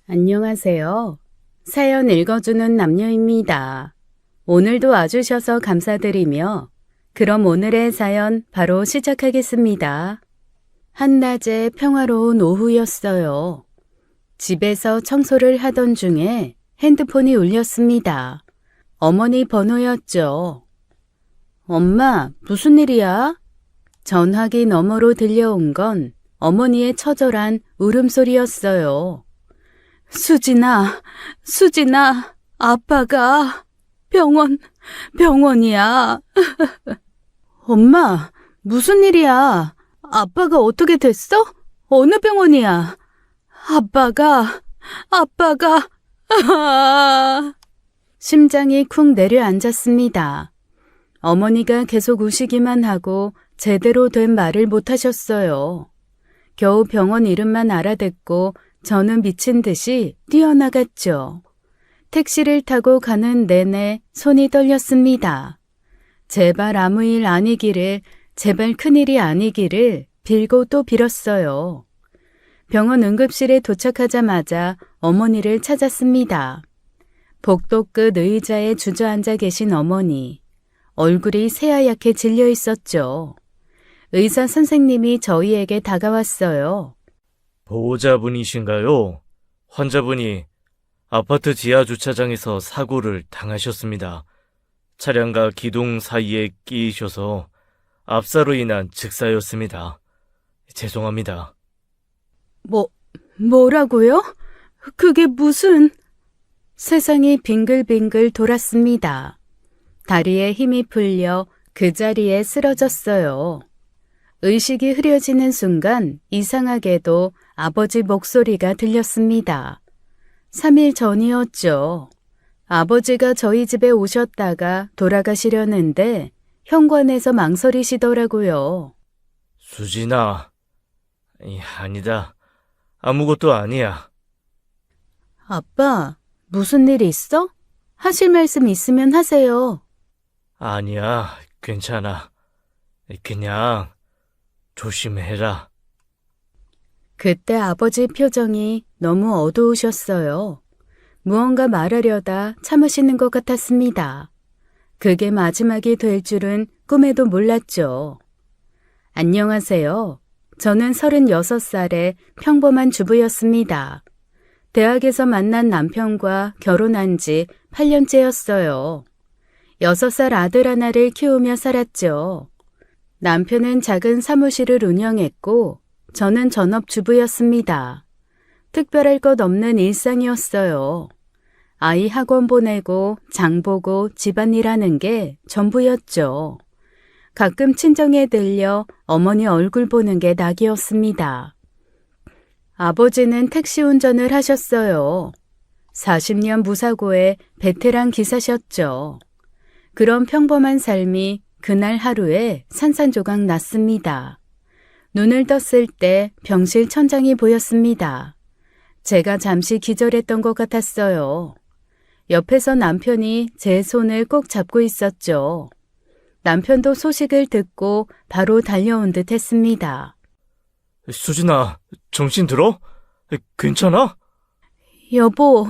안녕하세요. 사연 읽어주는 남녀입니다. 오늘도 와주셔서 감사드리며 그럼 오늘의 사연 바로 시작하겠습니다. 한낮의 평화로운 오후였어요. 집에서 청소를 하던 중에 핸드폰이 울렸습니다. 어머니 번호였죠. 엄마, 무슨 일이야? 전화기 너머로 들려온 건 어머니의 처절한 울음소리였어요. 수진아, 아빠가 병원이야. 엄마, 무슨 일이야? 아빠가 어떻게 됐어? 어느 병원이야? 아빠가. 심장이 쿵 내려앉았습니다. 어머니가 계속 우시기만 하고 제대로 된 말을 못하셨어요. 겨우 병원 이름만 알아듣고 저는 미친 듯이 뛰어나갔죠. 택시를 타고 가는 내내 손이 떨렸습니다. 제발 아무 일 아니기를, 제발 큰일이 아니기를 빌고 또 빌었어요. 병원 응급실에 도착하자마자 어머니를 찾았습니다. 복도 끝 의자에 주저앉아 계신 어머니. 얼굴이 새하얗게 질려 있었죠. 의사 선생님이 저희에게 다가왔어요. 보호자분이신가요? 환자분이 아파트 지하 주차장에서 사고를 당하셨습니다. 차량과 기둥 사이에 끼이셔서 압사로 인한 즉사였습니다. 죄송합니다. 뭐라고요? 그게 무슨... 세상이 빙글빙글 돌았습니다. 다리에 힘이 풀려 그 자리에 쓰러졌어요. 의식이 흐려지는 순간 이상하게도 아버지 목소리가 들렸습니다. 3일 전이었죠. 아버지가 저희 집에 오셨다가 돌아가시려는데 현관에서 망설이시더라고요. 수진아, 아니다. 아무것도 아니야. 아빠, 무슨 일 있어? 하실 말씀 있으면 하세요. 아니야, 괜찮아. 그냥 조심해라. 그때 아버지 표정이 너무 어두우셨어요. 무언가 말하려다 참으시는 것 같았습니다. 그게 마지막이 될 줄은 꿈에도 몰랐죠. 안녕하세요. 저는 36살의 평범한 주부였습니다. 대학에서 만난 남편과 결혼한 지 8년째였어요. 6살 아들 하나를 키우며 살았죠. 남편은 작은 사무실을 운영했고 저는 전업주부였습니다. 특별할 것 없는 일상이었어요. 아이 학원 보내고 장 보고 집안일 하는 게 전부였죠. 가끔 친정에 들려 어머니 얼굴 보는 게 낙이었습니다. 아버지는 택시 운전을 하셨어요. 40년 무사고의 베테랑 기사셨죠. 그런 평범한 삶이 그날 하루에 산산조각 났습니다. 눈을 떴을 때 병실 천장이 보였습니다. 제가 잠시 기절했던 것 같았어요. 옆에서 남편이 제 손을 꼭 잡고 있었죠. 남편도 소식을 듣고 바로 달려온 듯 했습니다. 수진아, 정신 들어? 괜찮아? 여보,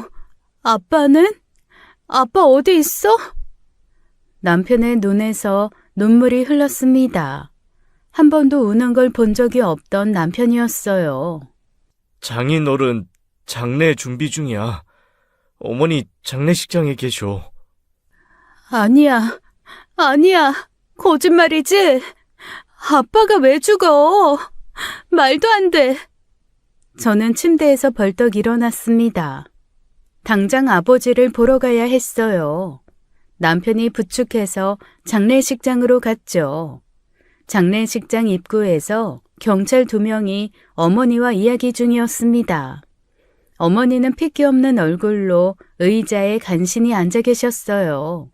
아빠는? 아빠 어디 있어? 남편의 눈에서 눈물이 흘렀습니다. 한 번도 우는 걸 본 적이 없던 남편이었어요. 장인어른 장례 준비 중이야. 어머니 장례식장에 계셔. 아니야, 거짓말이지? 아빠가 왜 죽어? 말도 안 돼. 저는 침대에서 벌떡 일어났습니다. 당장 아버지를 보러 가야 했어요. 남편이 부축해서 장례식장으로 갔죠. 장례식장 입구에서 경찰 2명이 어머니와 이야기 중이었습니다. 어머니는 핏기 없는 얼굴로 의자에 간신히 앉아 계셨어요.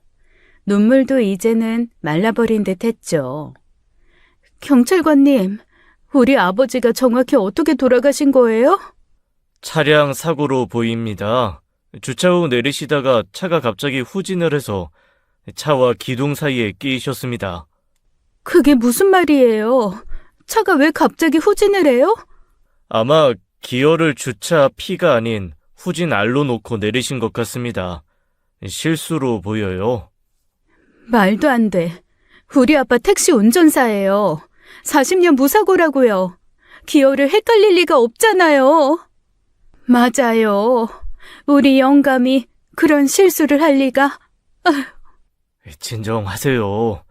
눈물도 이제는 말라버린 듯 했죠. 경찰관님, 우리 아버지가 정확히 어떻게 돌아가신 거예요? 차량 사고로 보입니다. 주차 후 내리시다가 차가 갑자기 후진을 해서 차와 기둥 사이에 끼이셨습니다. 그게 무슨 말이에요? 차가 왜 갑자기 후진을 해요? 아마 기어를 주차 P가 아닌 후진 알로 놓고 내리신 것 같습니다. 실수로 보여요. 말도 안 돼. 우리 아빠 택시 운전사예요. 40년 무사고라고요. 기어를 헷갈릴 리가 없잖아요. 맞아요. 우리 영감이 그런 실수를 할 리가. 진정하세요.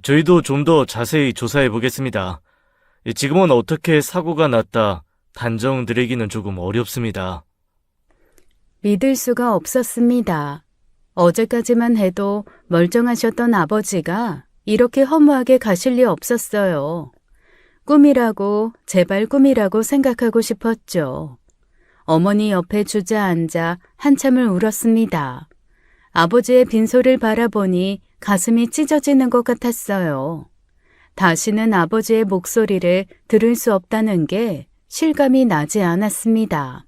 저희도 좀 더 자세히 조사해 보겠습니다. 지금은 어떻게 사고가 났다 단정 드리기는 조금 어렵습니다. 믿을 수가 없었습니다. 어제까지만 해도 멀쩡하셨던 아버지가 이렇게 허무하게 가실 리 없었어요. 꿈이라고, 제발 꿈이라고 생각하고 싶었죠. 어머니 옆에 주저앉아 한참을 울었습니다. 아버지의 빈소를 바라보니 가슴이 찢어지는 것 같았어요. 다시는 아버지의 목소리를 들을 수 없다는 게 실감이 나지 않았습니다.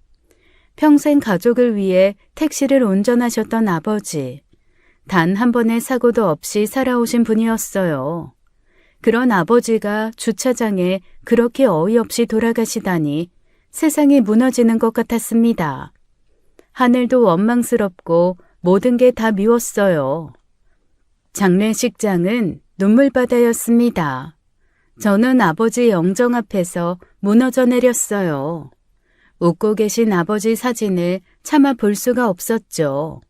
평생 가족을 위해 택시를 운전하셨던 아버지. 단 한 번의 사고도 없이 살아오신 분이었어요. 그런 아버지가 주차장에 그렇게 어이없이 돌아가시다니 세상이 무너지는 것 같았습니다. 하늘도 원망스럽고 모든 게 다 미웠어요. 장례식장은 눈물바다였습니다. 저는 아버지 영정 앞에서 무너져 내렸어요. 웃고 계신 아버지 사진을 차마 볼 수가 없었죠.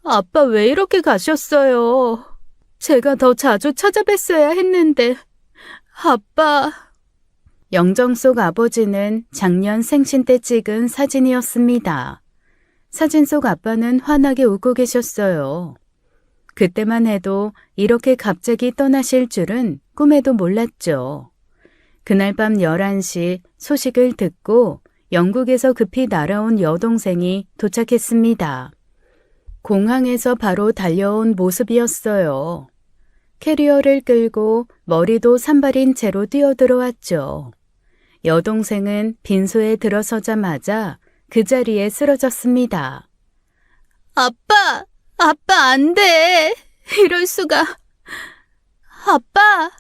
아빠 왜 이렇게 가셨어요? 제가 더 자주 찾아뵀어야 했는데, 아빠. 영정 속 아버지는 작년 생신 때 찍은 사진이었습니다. 사진 속 아빠는 환하게 웃고 계셨어요. 그때만 해도 이렇게 갑자기 떠나실 줄은 꿈에도 몰랐죠. 그날 밤 11시 소식을 듣고 영국에서 급히 날아온 여동생이 도착했습니다. 공항에서 바로 달려온 모습이었어요. 캐리어를 끌고 머리도 산발인 채로 뛰어들어왔죠. 여동생은 빈소에 들어서자마자 그 자리에 쓰러졌습니다. 아빠 안 돼. 이럴 수가. 아빠.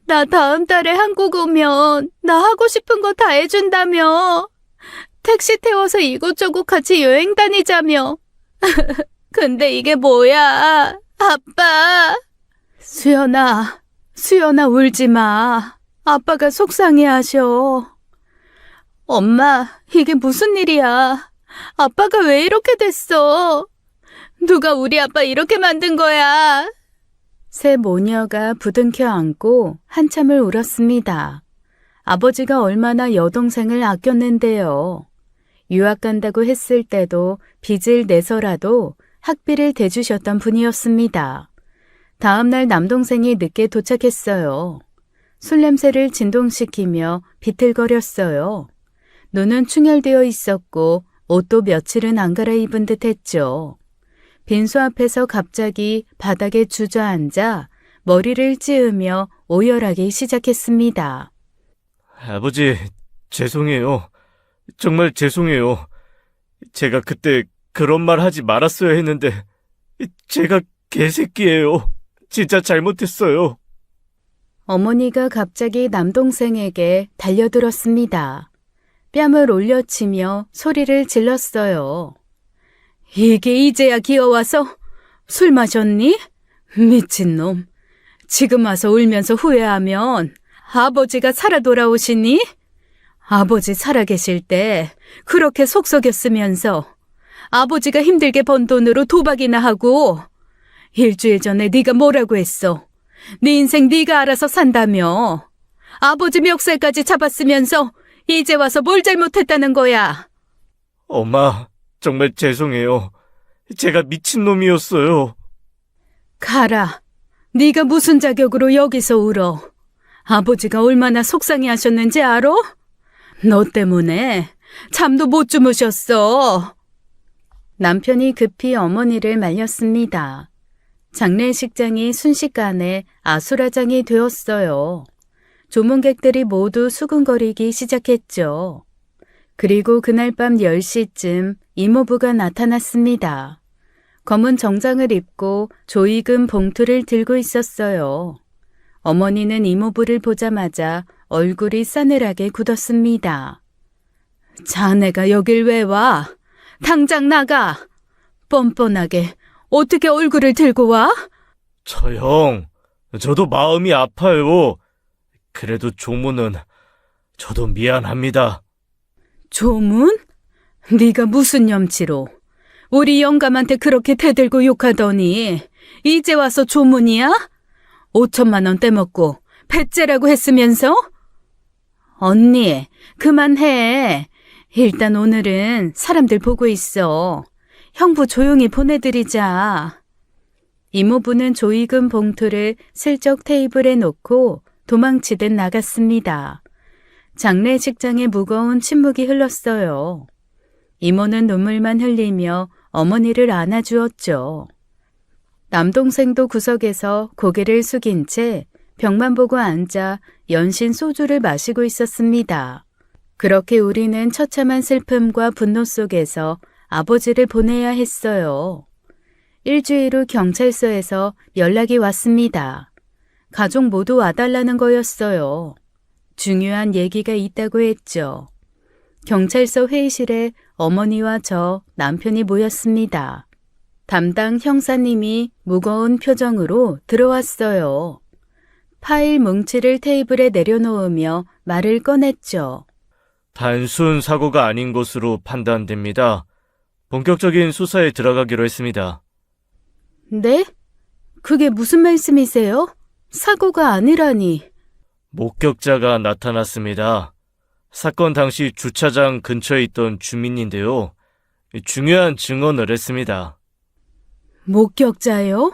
나 다음 달에 한국 오면 나 하고 싶은 거 다 해준다며. 택시 태워서 이곳저곳 같이 여행 다니자며. 근데 이게 뭐야, 아빠. 수연아 울지 마. 아빠가 속상해하셔. 엄마, 이게 무슨 일이야. 아빠가 왜 이렇게 됐어? 누가 우리 아빠 이렇게 만든 거야? 새 모녀가 부둥켜 안고 한참을 울었습니다. 아버지가 얼마나 여동생을 아꼈는데요. 유학 간다고 했을 때도 빚을 내서라도 학비를 대주셨던 분이었습니다. 다음 날 남동생이 늦게 도착했어요. 술 냄새를 진동시키며 비틀거렸어요. 눈은 충혈되어 있었고 옷도 며칠은 안 갈아입은 듯 했죠. 빈소 앞에서 갑자기 바닥에 주저앉아 머리를 찌으며 오열하기 시작했습니다. 아버지, 죄송해요. 정말 죄송해요. 제가 그때 그런 말 하지 말았어야 했는데 제가 개새끼예요. 진짜 잘못했어요. 어머니가 갑자기 남동생에게 달려들었습니다. 뺨을 올려치며 소리를 질렀어요. 이게 이제야 기어와서 술 마셨니? 미친놈. 지금 와서 울면서 후회하면 아버지가 살아 돌아오시니? 아버지 살아계실 때 그렇게 속썩였으면서 아버지가 힘들게 번 돈으로 도박이나 하고 일주일 전에 네가 뭐라고 했어? 네 인생 네가 알아서 산다며. 아버지 멱살까지 잡았으면서 이제 와서 뭘 잘못했다는 거야? 엄마, 정말 죄송해요. 제가 미친놈이었어요. 가라. 네가 무슨 자격으로 여기서 울어? 아버지가 얼마나 속상해하셨는지 알아? 너 때문에 잠도 못 주무셨어. 남편이 급히 어머니를 말렸습니다. 장례식장이 순식간에 아수라장이 되었어요. 조문객들이 모두 수군거리기 시작했죠. 그리고 그날 밤 10시쯤 이모부가 나타났습니다. 검은 정장을 입고 조이금 봉투를 들고 있었어요. 어머니는 이모부를 보자마자 얼굴이 싸늘하게 굳었습니다. 자네가 여길 왜 와? 당장 나가! 뻔뻔하게 어떻게 얼굴을 들고 와? 저 형, 저도 마음이 아파요. 그래도 조문은 저도 미안합니다. 조문? 네가 무슨 염치로 우리 영감한테 그렇게 대들고 욕하더니 이제 와서 조문이야? 5천만 원 떼먹고 배째라고 했으면서? 언니, 그만해. 일단 오늘은 사람들 보고 있어. 형부 조용히 보내드리자. 이모부는 조이금 봉투를 슬쩍 테이블에 놓고 도망치듯 나갔습니다. 장례식장에 무거운 침묵이 흘렀어요. 이모는 눈물만 흘리며 어머니를 안아주었죠. 남동생도 구석에서 고개를 숙인 채 벽만 보고 앉아 연신 소주를 마시고 있었습니다. 그렇게 우리는 처참한 슬픔과 분노 속에서 아버지를 보내야 했어요. 일주일 후 경찰서에서 연락이 왔습니다. 가족 모두 와달라는 거였어요. 중요한 얘기가 있다고 했죠. 경찰서 회의실에 어머니와 저, 남편이 모였습니다. 담당 형사님이 무거운 표정으로 들어왔어요. 파일 뭉치를 테이블에 내려놓으며 말을 꺼냈죠. 단순 사고가 아닌 것으로 판단됩니다. 본격적인 수사에 들어가기로 했습니다. 네? 그게 무슨 말씀이세요? 사고가 아니라니. 목격자가 나타났습니다. 사건 당시 주차장 근처에 있던 주민인데요. 중요한 증언을 했습니다. 목격자요?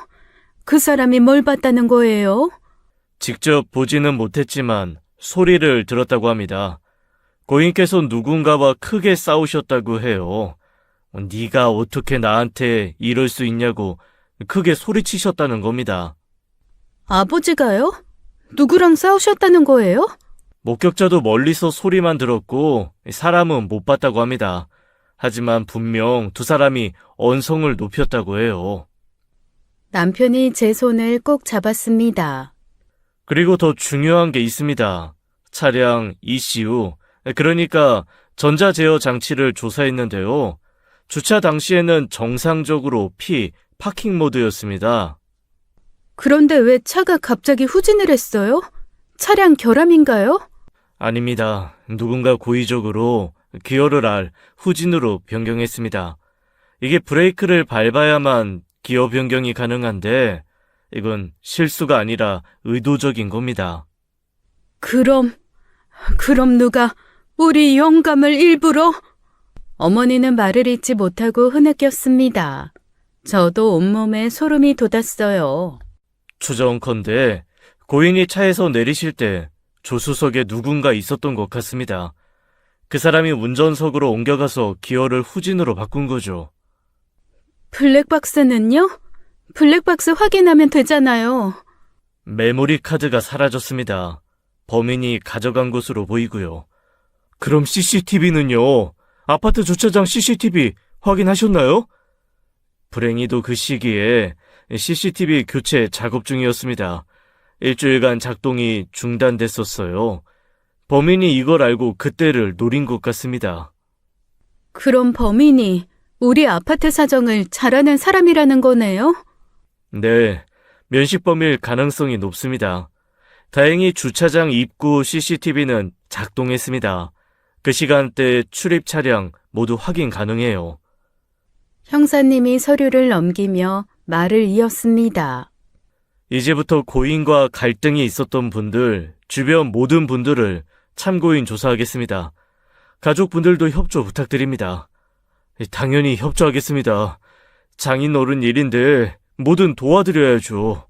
그 사람이 뭘 봤다는 거예요? 직접 보지는 못했지만 소리를 들었다고 합니다. 고인께서 누군가와 크게 싸우셨다고 해요. 네가 어떻게 나한테 이럴 수 있냐고 크게 소리치셨다는 겁니다. 아버지가요? 누구랑 싸우셨다는 거예요? 목격자도 멀리서 소리만 들었고 사람은 못 봤다고 합니다. 하지만 분명 두 사람이 언성을 높였다고 해요. 남편이 제 손을 꼭 잡았습니다. 그리고 더 중요한 게 있습니다. 차량 ECU, 그러니까 전자제어 장치를 조사했는데요. 주차 당시에는 정상적으로 파킹 모드였습니다. 그런데 왜 차가 갑자기 후진을 했어요? 차량 결함인가요? 아닙니다. 누군가 고의적으로 기어를 후진으로 변경했습니다. 이게 브레이크를 밟아야만 기어 변경이 가능한데 이건 실수가 아니라 의도적인 겁니다. 그럼 누가 우리 영감을 일부러? 어머니는 말을 잇지 못하고 흐느꼈습니다. 저도 온몸에 소름이 돋았어요. 추정컨대 고인이 차에서 내리실 때 조수석에 누군가 있었던 것 같습니다. 그 사람이 운전석으로 옮겨가서 기어를 후진으로 바꾼 거죠. 블랙박스는요? 블랙박스 확인하면 되잖아요. 메모리 카드가 사라졌습니다. 범인이 가져간 것으로 보이고요. 그럼 CCTV는요? 아파트 주차장 CCTV 확인하셨나요? 불행히도 그 시기에 CCTV 교체 작업 중이었습니다. 일주일간 작동이 중단됐었어요. 범인이 이걸 알고 그때를 노린 것 같습니다. 그럼 범인이 우리 아파트 사정을 잘 아는 사람이라는 거네요? 네, 면식범일 가능성이 높습니다. 다행히 주차장 입구 CCTV는 작동했습니다. 그 시간대 출입 차량 모두 확인 가능해요. 형사님이 서류를 넘기며 말을 이었습니다. 이제부터 고인과 갈등이 있었던 분들, 주변 모든 분들을 참고인 조사하겠습니다. 가족분들도 협조 부탁드립니다. 당연히 협조하겠습니다. 장인 어른 일인데 뭐든 도와드려야죠.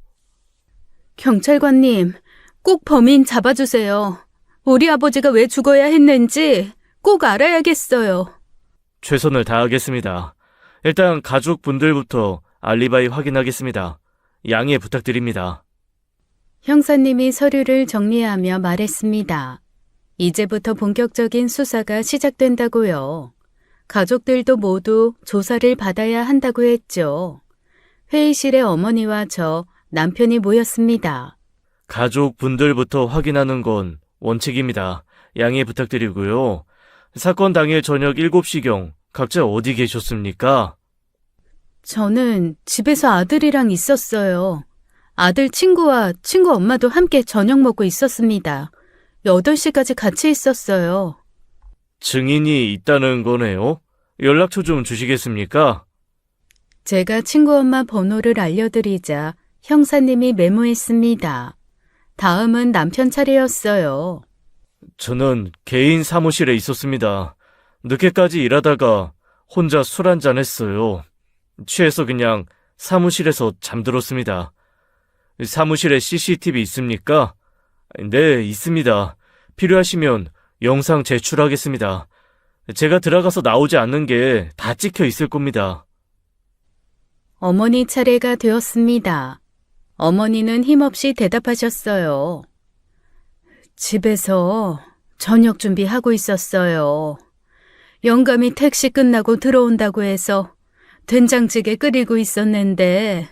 경찰관님, 꼭 범인 잡아주세요. 우리 아버지가 왜 죽어야 했는지 꼭 알아야겠어요. 최선을 다하겠습니다. 일단 가족분들부터 알리바이 확인하겠습니다. 양해 부탁드립니다. 형사님이 서류를 정리하며 말했습니다. 이제부터 본격적인 수사가 시작된다고요. 가족들도 모두 조사를 받아야 한다고 했죠. 회의실에 어머니와 저, 남편이 모였습니다. 가족분들부터 확인하는 건 원칙입니다. 양해 부탁드리고요. 사건 당일 저녁 7시경 각자 어디 계셨습니까? 저는 집에서 아들이랑 있었어요. 아들 친구와 친구 엄마도 함께 저녁 먹고 있었습니다. 8시까지 같이 있었어요. 증인이 있다는 거네요. 연락처 좀 주시겠습니까? 제가 친구 엄마 번호를 알려드리자 형사님이 메모했습니다. 다음은 남편 차례였어요. 저는 개인 사무실에 있었습니다. 늦게까지 일하다가 혼자 술 한잔 했어요. 취해서 그냥 사무실에서 잠들었습니다. 사무실에 CCTV 있습니까? 네, 있습니다. 필요하시면 영상 제출하겠습니다. 제가 들어가서 나오지 않는 게 다 찍혀 있을 겁니다. 어머니 차례가 되었습니다. 어머니는 힘없이 대답하셨어요. 집에서 저녁 준비하고 있었어요. 영감이 택시 끝나고 들어온다고 해서 된장찌개 끓이고 있었는데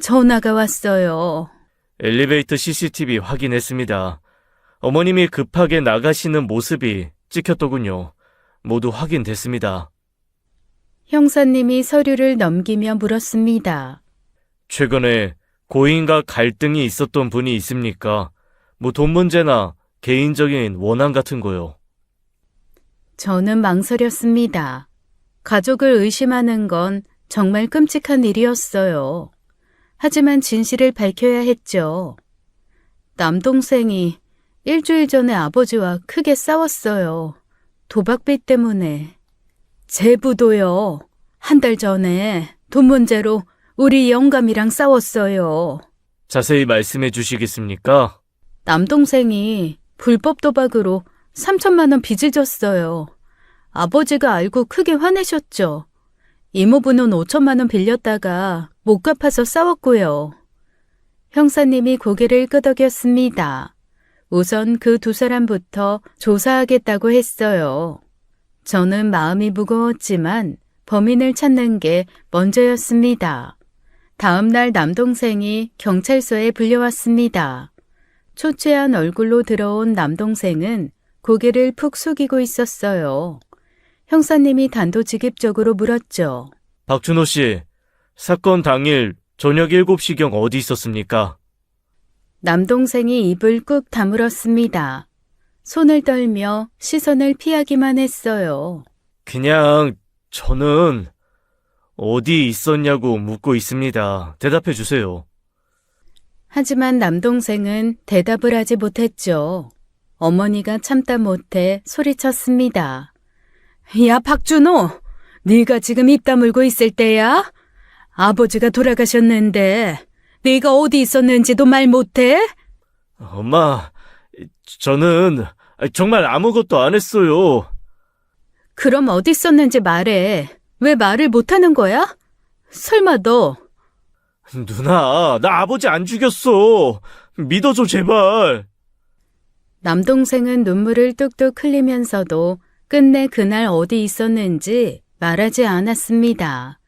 전화가 왔어요. 엘리베이터 CCTV 확인했습니다. 어머님이 급하게 나가시는 모습이 찍혔더군요. 모두 확인됐습니다. 형사님이 서류를 넘기며 물었습니다. 최근에 고인과 갈등이 있었던 분이 있습니까? 뭐 돈 문제나 개인적인 원한 같은 거요. 저는 망설였습니다. 가족을 의심하는 건 정말 끔찍한 일이었어요. 하지만 진실을 밝혀야 했죠. 남동생이 일주일 전에 아버지와 크게 싸웠어요. 도박빚 때문에. 제부도요. 한 달 전에 돈 문제로 우리 영감이랑 싸웠어요. 자세히 말씀해 주시겠습니까? 남동생이 불법 도박으로 3천만 원 빚을 졌어요. 아버지가 알고 크게 화내셨죠. 이모부는 5천만 원 빌렸다가 못 갚아서 싸웠고요. 형사님이 고개를 끄덕였습니다. 우선 그 두 사람부터 조사하겠다고 했어요. 저는 마음이 무거웠지만 범인을 찾는 게 먼저였습니다. 다음 날 남동생이 경찰서에 불려왔습니다. 초췌한 얼굴로 들어온 남동생은 고개를 푹 숙이고 있었어요. 형사님이 단도직입적으로 물었죠. 박준호 씨, 사건 당일 저녁 7시경 어디 있었습니까? 남동생이 입을 꾹 다물었습니다. 손을 떨며 시선을 피하기만 했어요. 그냥 저는 어디 있었냐고 묻고 있습니다. 대답해 주세요. 하지만 남동생은 대답을 하지 못했죠. 어머니가 참다 못해 소리쳤습니다. 야, 박준호! 네가 지금 입 다물고 있을 때야? 아버지가 돌아가셨는데 네가 어디 있었는지도 말 못해? 엄마, 저는 정말 아무것도 안 했어요. 그럼 어디 있었는지 말해. 왜 말을 못하는 거야? 설마 너 누나, 나 아버지 안 죽였어. 믿어줘, 제발. 남동생은 눈물을 뚝뚝 흘리면서도 끝내 그날 어디 있었는지 말하지 않았습니다.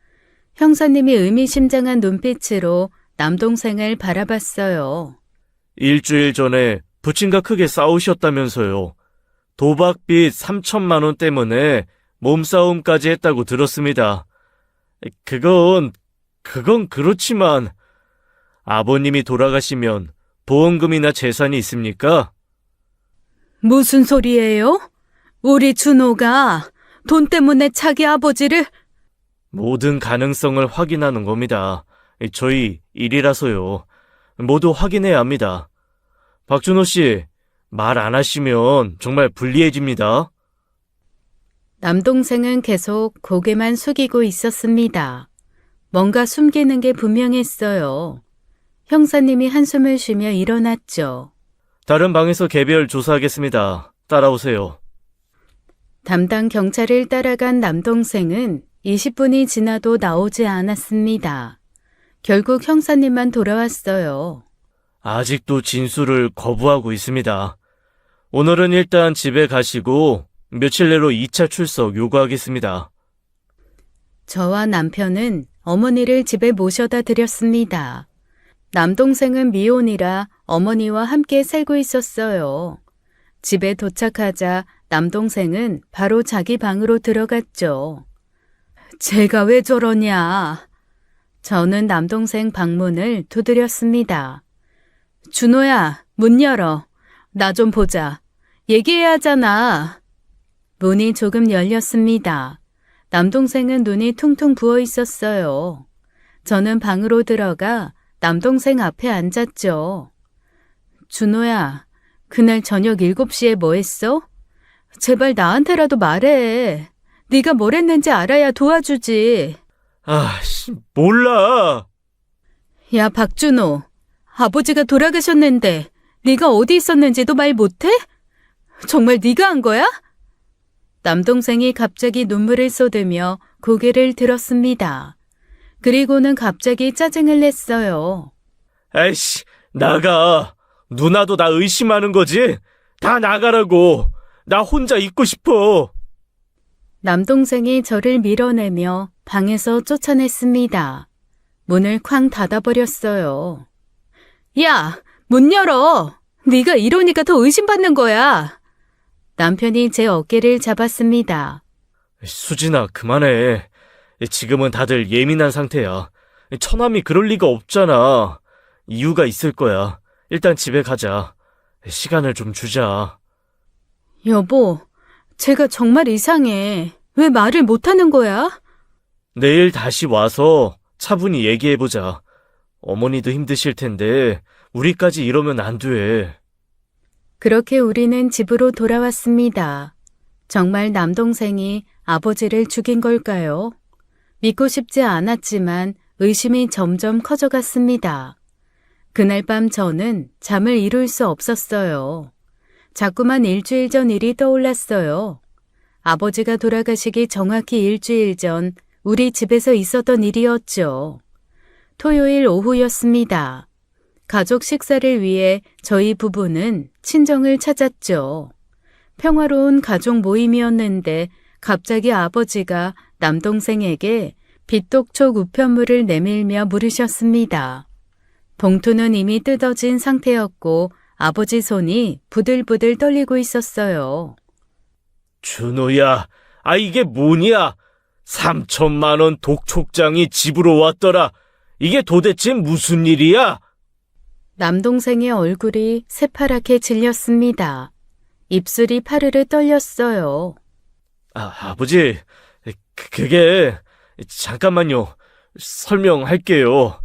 형사님이 의미심장한 눈빛으로 남동생을 바라봤어요. 일주일 전에 부친과 크게 싸우셨다면서요. 도박빚 3천만 원 때문에 몸싸움까지 했다고 들었습니다. 그건 그렇지만 아버님이 돌아가시면 보험금이나 재산이 있습니까? 무슨 소리예요? 우리 준호가 돈 때문에 자기 아버지를... 모든 가능성을 확인하는 겁니다. 저희 일이라서요. 모두 확인해야 합니다. 박준호 씨, 말 안 하시면 정말 불리해집니다. 남동생은 계속 고개만 숙이고 있었습니다. 뭔가 숨기는 게 분명했어요. 형사님이 한숨을 쉬며 일어났죠. 다른 방에서 개별 조사하겠습니다. 따라오세요. 담당 경찰을 따라간 남동생은 20분이 지나도 나오지 않았습니다. 결국 형사님만 돌아왔어요. 아직도 진술을 거부하고 있습니다. 오늘은 일단 집에 가시고 며칠 내로 2차 출석 요구하겠습니다. 저와 남편은 어머니를 집에 모셔다 드렸습니다. 남동생은 미혼이라 어머니와 함께 살고 있었어요. 집에 도착하자 남동생은 바로 자기 방으로 들어갔죠. 제가 왜 저러냐? 저는 남동생 방문을 두드렸습니다. 준호야, 문 열어. 나 좀 보자. 얘기해야 하잖아. 문이 조금 열렸습니다. 남동생은 눈이 퉁퉁 부어 있었어요. 저는 방으로 들어가 남동생 앞에 앉았죠. 준호야, 그날 저녁 7시에 뭐 했어? 제발 나한테라도 말해. 네가 뭘 했는지 알아야 도와주지. 몰라. 야, 박준호. 아버지가 돌아가셨는데 네가 어디 있었는지도 말 못해? 정말 네가 한 거야? 남동생이 갑자기 눈물을 쏟으며 고개를 들었습니다. 그리고는 갑자기 짜증을 냈어요. 아이씨, 나가. 누나도 나 의심하는 거지? 다 나가라고. 나 혼자 있고 싶어. 남동생이 저를 밀어내며 방에서 쫓아냈습니다. 문을 쾅 닫아버렸어요. 야, 문 열어. 네가 이러니까 더 의심받는 거야. 남편이 제 어깨를 잡았습니다. 수진아, 그만해. 지금은 다들 예민한 상태야. 처남이 그럴 리가 없잖아. 이유가 있을 거야. 일단 집에 가자. 시간을 좀 주자. 여보, 제가 정말 이상해. 왜 말을 못하는 거야? 내일 다시 와서 차분히 얘기해보자. 어머니도 힘드실 텐데 우리까지 이러면 안 돼. 그렇게 우리는 집으로 돌아왔습니다. 정말 남동생이 아버지를 죽인 걸까요? 믿고 싶지 않았지만 의심이 점점 커져갔습니다. 그날 밤 저는 잠을 이룰 수 없었어요. 자꾸만 일주일 전 일이 떠올랐어요. 아버지가 돌아가시기 정확히 일주일 전 우리 집에서 있었던 일이었죠. 토요일 오후였습니다. 가족 식사를 위해 저희 부부는 친정을 찾았죠. 평화로운 가족 모임이었는데 갑자기 아버지가 남동생에게 빚독촉 우편물을 내밀며 물으셨습니다. 봉투는 이미 뜯어진 상태였고 아버지 손이 부들부들 떨리고 있었어요. 준호야, 이게 뭐냐? 3천만 원 독촉장이 집으로 왔더라. 이게 도대체 무슨 일이야? 남동생의 얼굴이 새파랗게 질렸습니다. 입술이 파르르 떨렸어요. 아버지, 그게 잠깐만요. 설명할게요.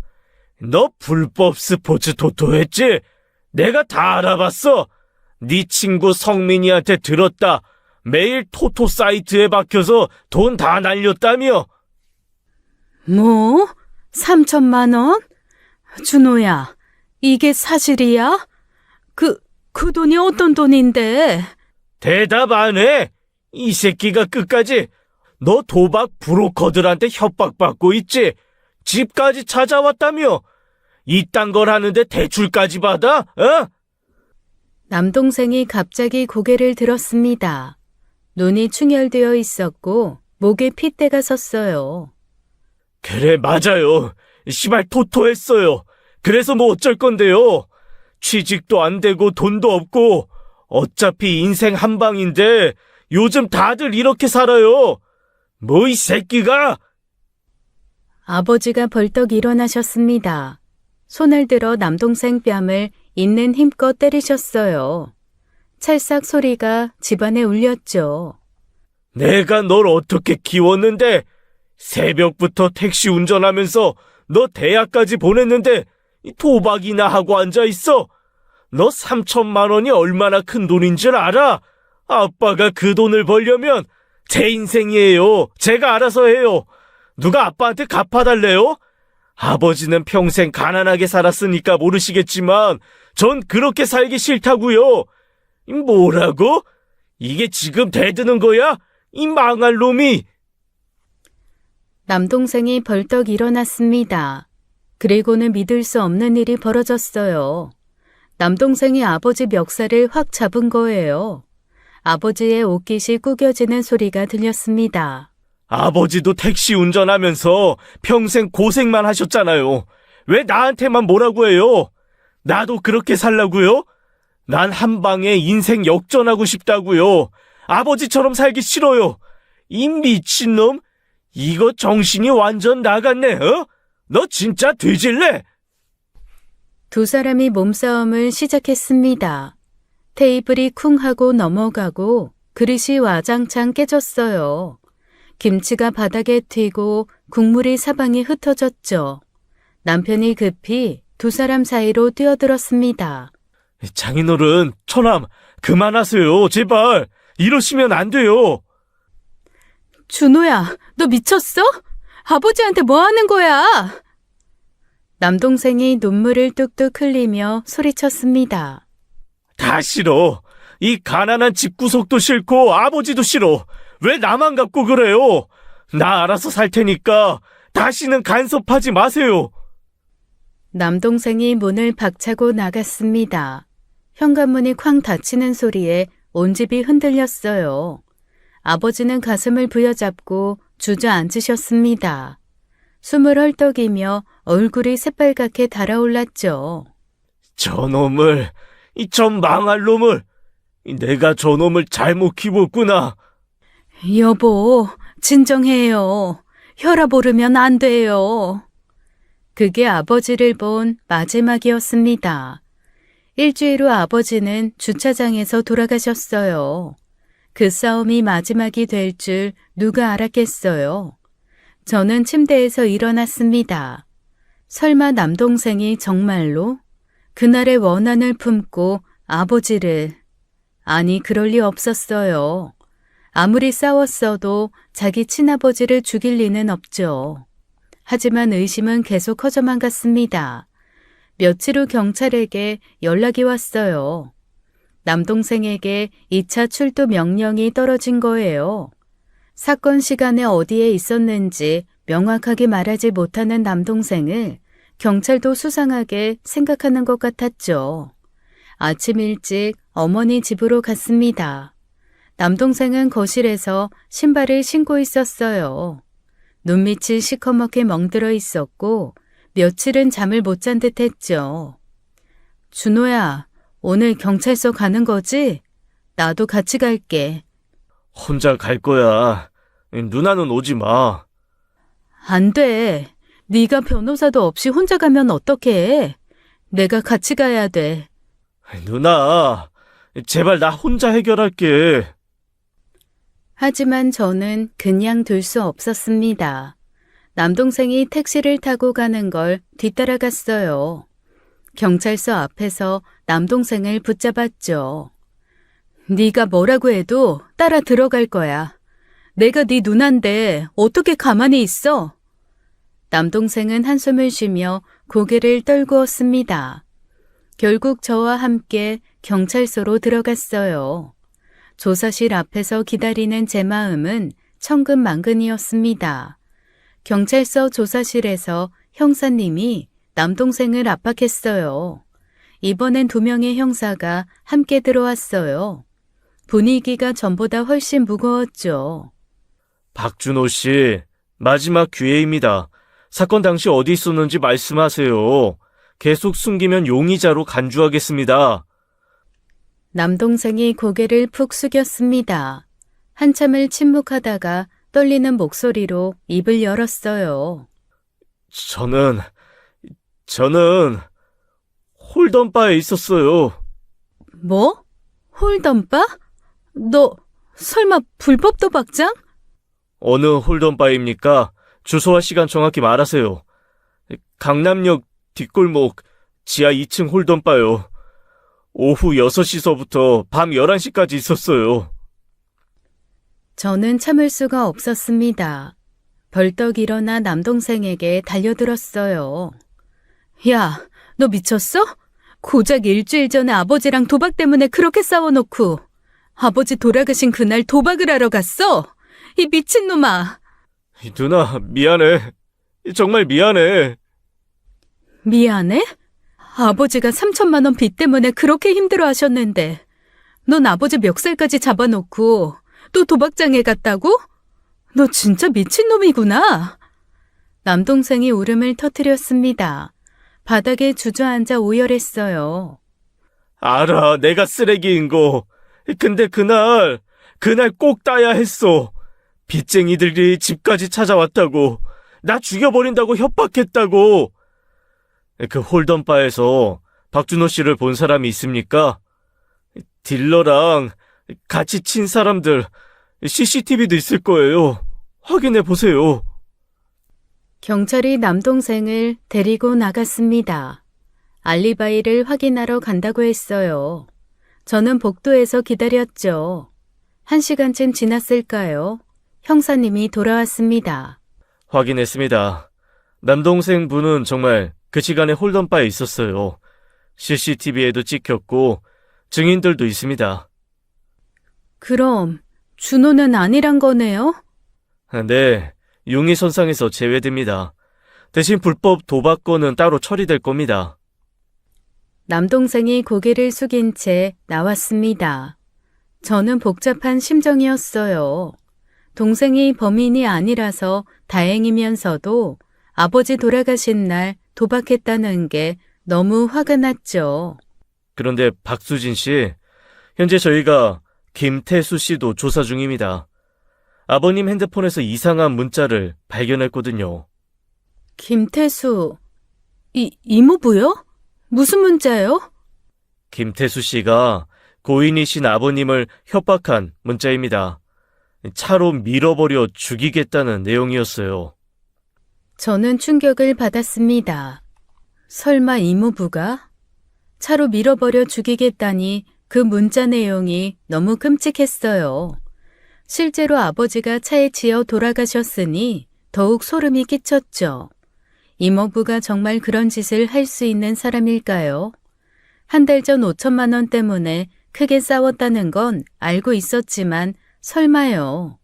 너 불법 스포츠 토토 했지? 내가 다 알아봤어. 네 친구 성민이한테 들었다. 매일 토토 사이트에 박혀서 돈 다 날렸다며. 뭐? 3천만 원? 준호야, 이게 사실이야? 그 돈이 어떤 돈인데? 대답 안 해? 이 새끼가 끝까지 너 도박 브로커들한테 협박받고 있지? 집까지 찾아왔다며? 이딴 걸 하는데 대출까지 받아? 어? 남동생이 갑자기 고개를 들었습니다. 눈이 충혈되어 있었고 목에 핏대가 섰어요. 그래, 맞아요. 시발 토토했어요. 그래서 뭐 어쩔 건데요. 취직도 안 되고 돈도 없고 어차피 인생 한방인데 요즘 다들 이렇게 살아요. 뭐 이 새끼가? 아버지가 벌떡 일어나셨습니다. 손을 들어 남동생 뺨을 있는 힘껏 때리셨어요. 찰싹 소리가 집안에 울렸죠. 내가 널 어떻게 키웠는데 새벽부터 택시 운전하면서 너 대학까지 보냈는데 도박이나 하고 앉아있어? 너 3천만 원이 얼마나 큰 돈인 줄 알아? 아빠가 그 돈을 벌려면 제 인생이에요. 제가 알아서 해요. 누가 아빠한테 갚아달래요? 아버지는 평생 가난하게 살았으니까 모르시겠지만 전 그렇게 살기 싫다고요. 뭐라고? 이게 지금 대드는 거야? 이 망할 놈이. 남동생이 벌떡 일어났습니다. 그리고는 믿을 수 없는 일이 벌어졌어요. 남동생이 아버지 멱살을 확 잡은 거예요. 아버지의 옷깃이 구겨지는 소리가 들렸습니다. 아버지도 택시 운전하면서 평생 고생만 하셨잖아요. 왜 나한테만 뭐라고 해요? 나도 그렇게 살라고요? 난 한 방에 인생 역전하고 싶다고요. 아버지처럼 살기 싫어요. 이 미친놈? 이거 정신이 완전 나갔네, 어? 너 진짜 뒤질래? 두 사람이 몸싸움을 시작했습니다. 테이블이 쿵 하고 넘어가고 그릇이 와장창 깨졌어요. 김치가 바닥에 튀고 국물이 사방에 흩어졌죠. 남편이 급히 두 사람 사이로 뛰어들었습니다. 장인어른, 처남, 그만하세요, 제발. 이러시면 안 돼요. 준호야, 너 미쳤어? 아버지한테 뭐 하는 거야? 남동생이 눈물을 뚝뚝 흘리며 소리쳤습니다. 다 싫어. 이 가난한 집구석도 싫고 아버지도 싫어. 왜 나만 갖고 그래요? 나 알아서 살 테니까 다시는 간섭하지 마세요. 남동생이 문을 박차고 나갔습니다. 현관문이 쾅 닫히는 소리에 온 집이 흔들렸어요. 아버지는 가슴을 부여잡고 주저앉으셨습니다. 숨을 헐떡이며 얼굴이 새빨갛게 달아올랐죠. 저놈을, 저 망할 놈을, 내가 저놈을 잘못 키웠구나. 여보, 진정해요. 혈압 오르면 안 돼요. 그게 아버지를 본 마지막이었습니다. 일주일 후 아버지는 주차장에서 돌아가셨어요. 그 싸움이 마지막이 될 줄 누가 알았겠어요. 저는 침대에서 일어났습니다. 설마 남동생이 정말로 그날의 원한을 품고 아버지를... 아니, 그럴 리 없었어요. 아무리 싸웠어도 자기 친아버지를 죽일 리는 없죠. 하지만 의심은 계속 커져만 갔습니다. 며칠 후 경찰에게 연락이 왔어요. 남동생에게 2차 출두 명령이 떨어진 거예요. 사건 시간에 어디에 있었는지 명확하게 말하지 못하는 남동생을 경찰도 수상하게 생각하는 것 같았죠. 아침 일찍 어머니 집으로 갔습니다. 남동생은 거실에서 신발을 신고 있었어요. 눈밑이 시커멓게 멍들어 있었고 며칠은 잠을 못 잔 듯 했죠. 준호야, 오늘 경찰서 가는 거지? 나도 같이 갈게. 혼자 갈 거야. 누나는 오지 마. 안 돼. 네가 변호사도 없이 혼자 가면 어떡해. 내가 같이 가야 돼. 누나, 제발 나 혼자 해결할게. 하지만 저는 그냥 둘 수 없었습니다. 남동생이 택시를 타고 가는 걸 뒤따라갔어요. 경찰서 앞에서 남동생을 붙잡았죠. 네가 뭐라고 해도 따라 들어갈 거야. 내가 네 누난데 어떻게 가만히 있어? 남동생은 한숨을 쉬며 고개를 떨구었습니다. 결국 저와 함께 경찰서로 들어갔어요. 조사실 앞에서 기다리는 제 마음은 천근만근이었습니다. 경찰서 조사실에서 형사님이 남동생을 압박했어요. 이번엔 2명의 형사가 함께 들어왔어요. 분위기가 전보다 훨씬 무거웠죠. 박준호 씨, 마지막 기회입니다. 사건 당시 어디 있었는지 말씀하세요. 계속 숨기면 용의자로 간주하겠습니다. 남동생이 고개를 푹 숙였습니다. 한참을 침묵하다가 떨리는 목소리로 입을 열었어요. 저는 홀덤바에 있었어요. 뭐? 홀덤바? 너 설마 불법 도박장? 어느 홀덤바입니까? 주소와 시간 정확히 말하세요. 강남역 뒷골목 지하 2층 홀덤바요. 오후 6시서부터 밤 11시까지 있었어요. 저는 참을 수가 없었습니다. 벌떡 일어나 남동생에게 달려들었어요. 야, 너 미쳤어? 고작 일주일 전에 아버지랑 도박 때문에 그렇게 싸워놓고 아버지 돌아가신 그날 도박을 하러 갔어? 이 미친놈아! 누나, 미안해. 정말 미안해. 미안해? 아버지가 3천만 원 빚 때문에 그렇게 힘들어하셨는데 넌 아버지 멱살까지 잡아놓고 또 도박장에 갔다고? 너 진짜 미친놈이구나. 남동생이 울음을 터뜨렸습니다. 바닥에 주저앉아 오열했어요. 알아, 내가 쓰레기인 거. 근데 그날 그날 꼭 따야 했어. 빚쟁이들이 집까지 찾아왔다고, 나 죽여버린다고 협박했다고. 그 홀덤바에서 박준호 씨를 본 사람이 있습니까? 딜러랑 같이 친 사람들 CCTV도 있을 거예요. 확인해 보세요. 경찰이 남동생을 데리고 나갔습니다. 알리바이를 확인하러 간다고 했어요. 저는 복도에서 기다렸죠. 1시간쯤 지났을까요? 형사님이 돌아왔습니다. 확인했습니다. 남동생 분은 정말 그 시간에 홀덤바에 있었어요. CCTV에도 찍혔고 증인들도 있습니다. 그럼 준호는 아니란 거네요? 네, 용의선상에서 제외됩니다. 대신 불법 도박건은 따로 처리될 겁니다. 남동생이 고개를 숙인 채 나왔습니다. 저는 복잡한 심정이었어요. 동생이 범인이 아니라서 다행이면서도 아버지 돌아가신 날 도박했다는 게 너무 화가 났죠. 그런데 박수진 씨, 현재 저희가 김태수 씨도 조사 중입니다. 아버님 핸드폰에서 이상한 문자를 발견했거든요. 김태수, 이모부요? 무슨 문자요? 김태수 씨가 고인이신 아버님을 협박한 문자입니다. 차로 밀어버려 죽이겠다는 내용이었어요. 저는 충격을 받았습니다. 설마 이모부가? 차로 밀어버려 죽이겠다니 그 문자 내용이 너무 끔찍했어요. 실제로 아버지가 차에 치여 돌아가셨으니 더욱 소름이 끼쳤죠. 이모부가 정말 그런 짓을 할 수 있는 사람일까요? 한 달 전 5천만 원 때문에 크게 싸웠다는 건 알고 있었지만 설마요.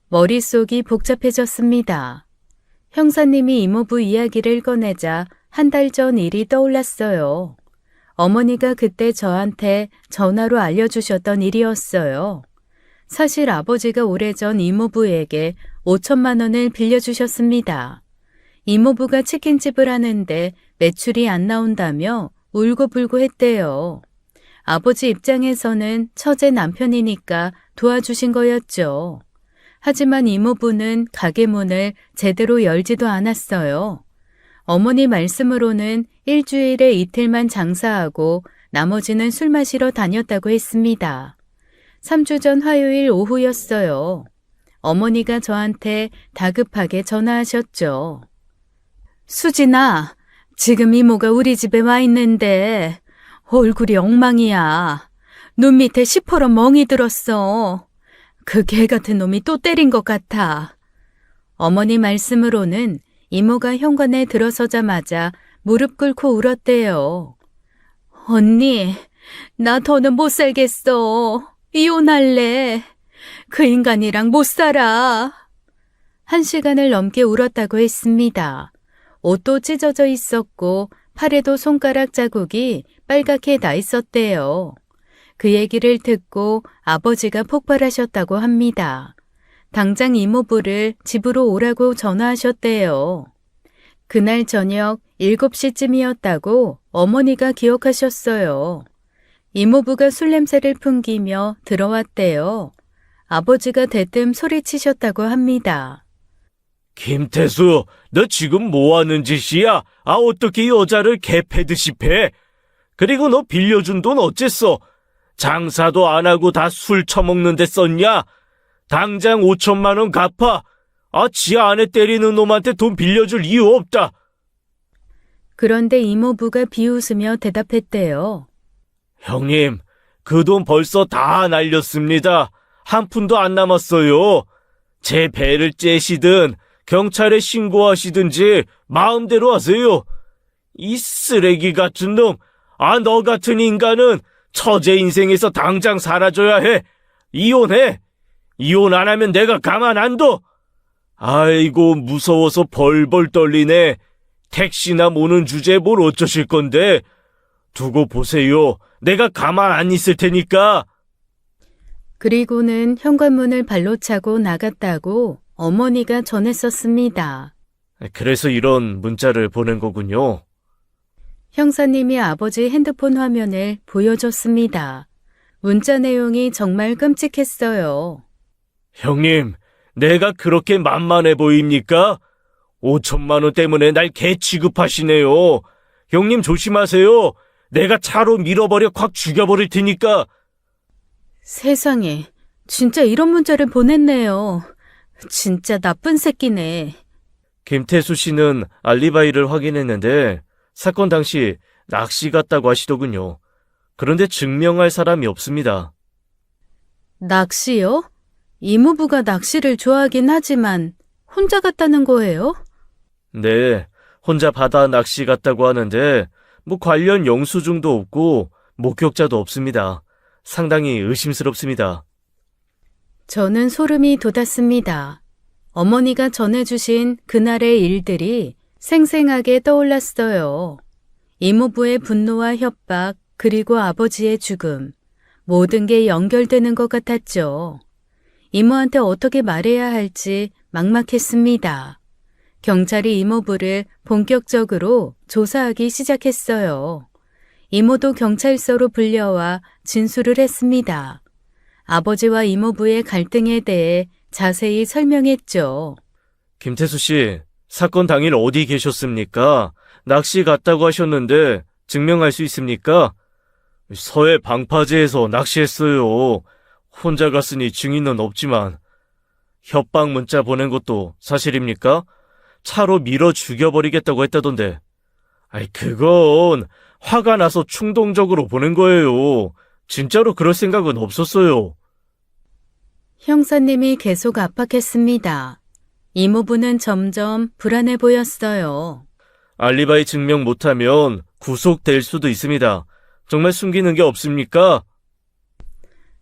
머릿속이 복잡해졌습니다. 형사님이 이모부 이야기를 꺼내자 한 달 전 일이 떠올랐어요. 어머니가 그때 저한테 전화로 알려주셨던 일이었어요. 사실 아버지가 오래전 이모부에게 5천만 원을 빌려주셨습니다. 이모부가 치킨집을 하는데 매출이 안 나온다며 울고불고 했대요. 아버지 입장에서는 처제 남편이니까 도와주신 거였죠. 하지만 이모부는 가게 문을 제대로 열지도 않았어요. 어머니 말씀으로는 일주일에 이틀만 장사하고 나머지는 술 마시러 다녔다고 했습니다. 3주 전 화요일 오후였어요. 어머니가 저한테 다급하게 전화하셨죠. 수진아, 지금 이모가 우리 집에 와 있는데 얼굴이 엉망이야. 눈 밑에 시퍼런 멍이 들었어. 그 개 같은 놈이 또 때린 것 같아. 어머니 말씀으로는 이모가 현관에 들어서자마자 무릎 꿇고 울었대요. 언니, 나 더는 못 살겠어. 이혼할래. 그 인간이랑 못 살아. 1시간을 넘게 울었다고 했습니다. 옷도 찢어져 있었고 팔에도 손가락 자국이 빨갛게 나 있었대요. 그 얘기를 듣고 아버지가 폭발하셨다고 합니다. 당장 이모부를 집으로 오라고 전화하셨대요. 그날 저녁 7시쯤이었다고 어머니가 기억하셨어요. 이모부가 술 냄새를 풍기며 들어왔대요. 아버지가 대뜸 소리치셨다고 합니다. 김태수, 너 지금 뭐 하는 짓이야? 어떻게 여자를 개 패듯이 패? 그리고 너 빌려준 돈 어쨌어? 장사도 안 하고 다 술 처먹는 데 썼냐? 당장 5천만 원 갚아. 지 아내 때리는 놈한테 돈 빌려줄 이유 없다. 그런데 이모부가 비웃으며 대답했대요. 형님, 그 돈 벌써 다 날렸습니다. 한 푼도 안 남았어요. 제 배를 째시든 경찰에 신고하시든지 마음대로 하세요. 이 쓰레기 같은 놈, 너 같은 인간은 처제 인생에서 당장 사라져야 해. 이혼해. 이혼 안 하면 내가 가만 안 둬. 아이고, 무서워서 벌벌 떨리네. 택시나 모는 주제에 뭘 어쩌실 건데. 두고 보세요. 내가 가만 안 있을 테니까. 그리고는 현관문을 발로 차고 나갔다고 어머니가 전했었습니다. 그래서 이런 문자를 보낸 거군요. 형사님이 아버지 핸드폰 화면을 보여줬습니다. 문자 내용이 정말 끔찍했어요. 형님, 내가 그렇게 만만해 보입니까? 5천만 원 때문에 날 개 취급하시네요. 형님 조심하세요. 내가 차로 밀어버려 확 죽여버릴 테니까. 세상에, 진짜 이런 문자를 보냈네요. 진짜 나쁜 새끼네. 김태수 씨는 알리바이를 확인했는데 사건 당시 낚시 갔다고 하시더군요. 그런데 증명할 사람이 없습니다. 낚시요? 이모부가 낚시를 좋아하긴 하지만 혼자 갔다는 거예요? 네, 혼자 바다 낚시 갔다고 하는데 관련 영수증도 없고 목격자도 없습니다. 상당히 의심스럽습니다. 저는 소름이 돋았습니다. 어머니가 전해주신 그날의 일들이 생생하게 떠올랐어요. 이모부의 분노와 협박, 그리고 아버지의 죽음, 모든 게 연결되는 것 같았죠. 이모한테 어떻게 말해야 할지 막막했습니다. 경찰이 이모부를 본격적으로 조사하기 시작했어요. 이모도 경찰서로 불려와 진술을 했습니다. 아버지와 이모부의 갈등에 대해 자세히 설명했죠. 김태수 씨, 사건 당일 어디 계셨습니까? 낚시 갔다고 하셨는데 증명할 수 있습니까? 서해 방파제에서 낚시했어요. 혼자 갔으니 증인은 없지만. 협박 문자 보낸 것도 사실입니까? 차로 밀어 죽여버리겠다고 했다던데. 그건 화가 나서 충동적으로 보낸 거예요. 진짜로 그럴 생각은 없었어요. 형사님이 계속 압박했습니다. 이모부는 점점 불안해 보였어요. 알리바이 증명 못하면 구속될 수도 있습니다. 정말 숨기는 게 없습니까?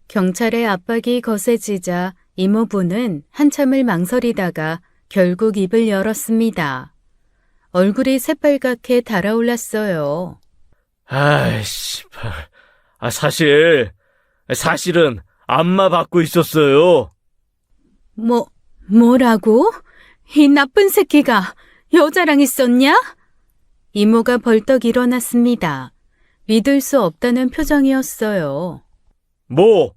경찰의 압박이 거세지자 이모부는 한참을 망설이다가 결국 입을 열었습니다. 얼굴이 새빨갛게 달아올랐어요. 아이씨, 사실은 안마 받고 있었어요. 뭐라고? 이 나쁜 새끼가 여자랑 있었냐? 이모가 벌떡 일어났습니다. 믿을 수 없다는 표정이었어요. 뭐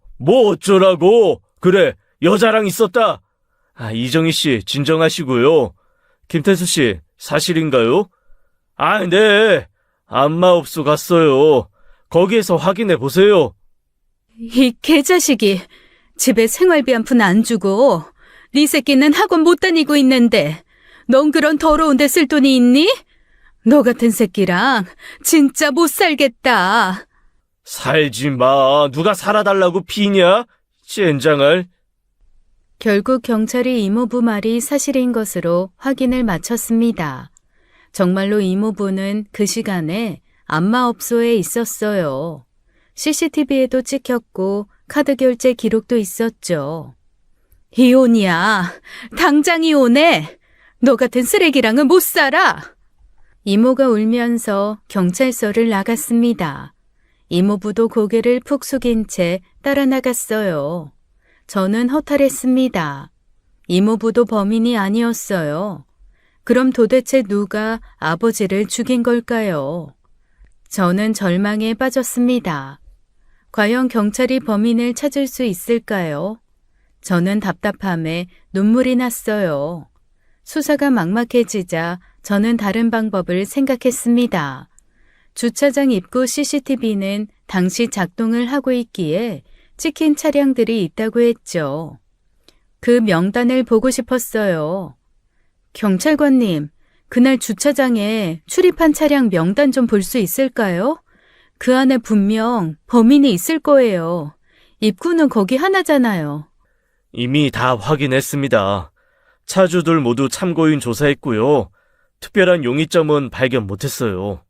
어쩌라고? 그래, 여자랑 있었다. 이정희 씨, 진정하시고요. 김태수 씨, 사실인가요? 네. 안마업소 갔어요. 거기에서 확인해 보세요. 이 개자식이 집에 생활비 한 푼 안 주고 네 새끼는 학원 못 다니고 있는데 넌 그런 더러운 데 쓸 돈이 있니? 너 같은 새끼랑 진짜 못 살겠다. 살지 마. 누가 살아달라고 피냐? 젠장을. 결국 경찰이 이모부 말이 사실인 것으로 확인을 마쳤습니다. 정말로 이모부는 그 시간에 안마업소에 있었어요. CCTV에도 찍혔고 카드 결제 기록도 있었죠. 이혼이야. 당장 이혼해. 너 같은 쓰레기랑은 못 살아. 이모가 울면서 경찰서를 나갔습니다. 이모부도 고개를 푹 숙인 채 따라 나갔어요. 저는 허탈했습니다. 이모부도 범인이 아니었어요. 그럼 도대체 누가 아버지를 죽인 걸까요? 저는 절망에 빠졌습니다. 과연 경찰이 범인을 찾을 수 있을까요? 저는 답답함에 눈물이 났어요. 수사가 막막해지자 저는 다른 방법을 생각했습니다. 주차장 입구 CCTV는 당시 작동을 하고 있기에 찍힌 차량들이 있다고 했죠. 그 명단을 보고 싶었어요. 경찰관님, 그날 주차장에 출입한 차량 명단 좀 볼 수 있을까요? 그 안에 분명 범인이 있을 거예요. 입구는 거기 하나잖아요. 이미 다 확인했습니다. 차주들 모두 참고인 조사했고요. 특별한 용의점은 발견 못했어요.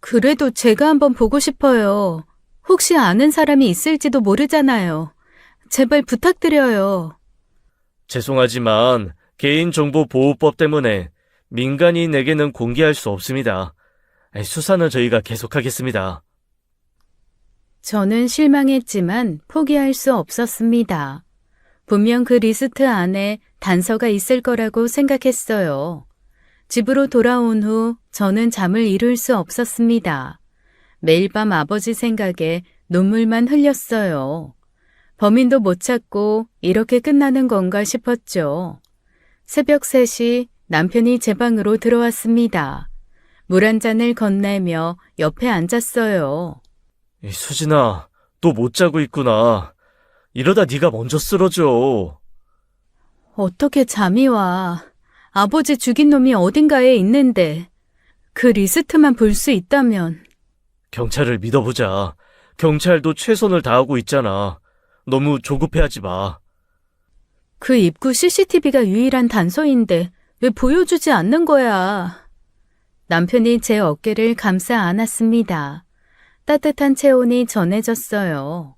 그래도 제가 한번 보고 싶어요. 혹시 아는 사람이 있을지도 모르잖아요. 제발 부탁드려요. 죄송하지만 개인정보보호법 때문에 민간인에게는 공개할 수 없습니다. 수사는 저희가 계속하겠습니다. 저는 실망했지만 포기할 수 없었습니다. 분명 그 리스트 안에 단서가 있을 거라고 생각했어요. 집으로 돌아온 후 저는 잠을 이룰 수 없었습니다. 매일 밤 아버지 생각에 눈물만 흘렸어요. 범인도 못 찾고 이렇게 끝나는 건가 싶었죠. 새벽 3시 남편이 제 방으로 들어왔습니다. 물 한 잔을 건네며 옆에 앉았어요. 수진아, 또 못 자고 있구나. 이러다 네가 먼저 쓰러져. 어떻게 잠이 와. 아버지 죽인 놈이 어딘가에 있는데 그 리스트만 볼 수 있다면. 경찰을 믿어보자. 경찰도 최선을 다하고 있잖아. 너무 조급해하지 마. 그 입구 CCTV가 유일한 단서인데 왜 보여주지 않는 거야. 남편이 제 어깨를 감싸 안았습니다. 따뜻한 체온이 전해졌어요.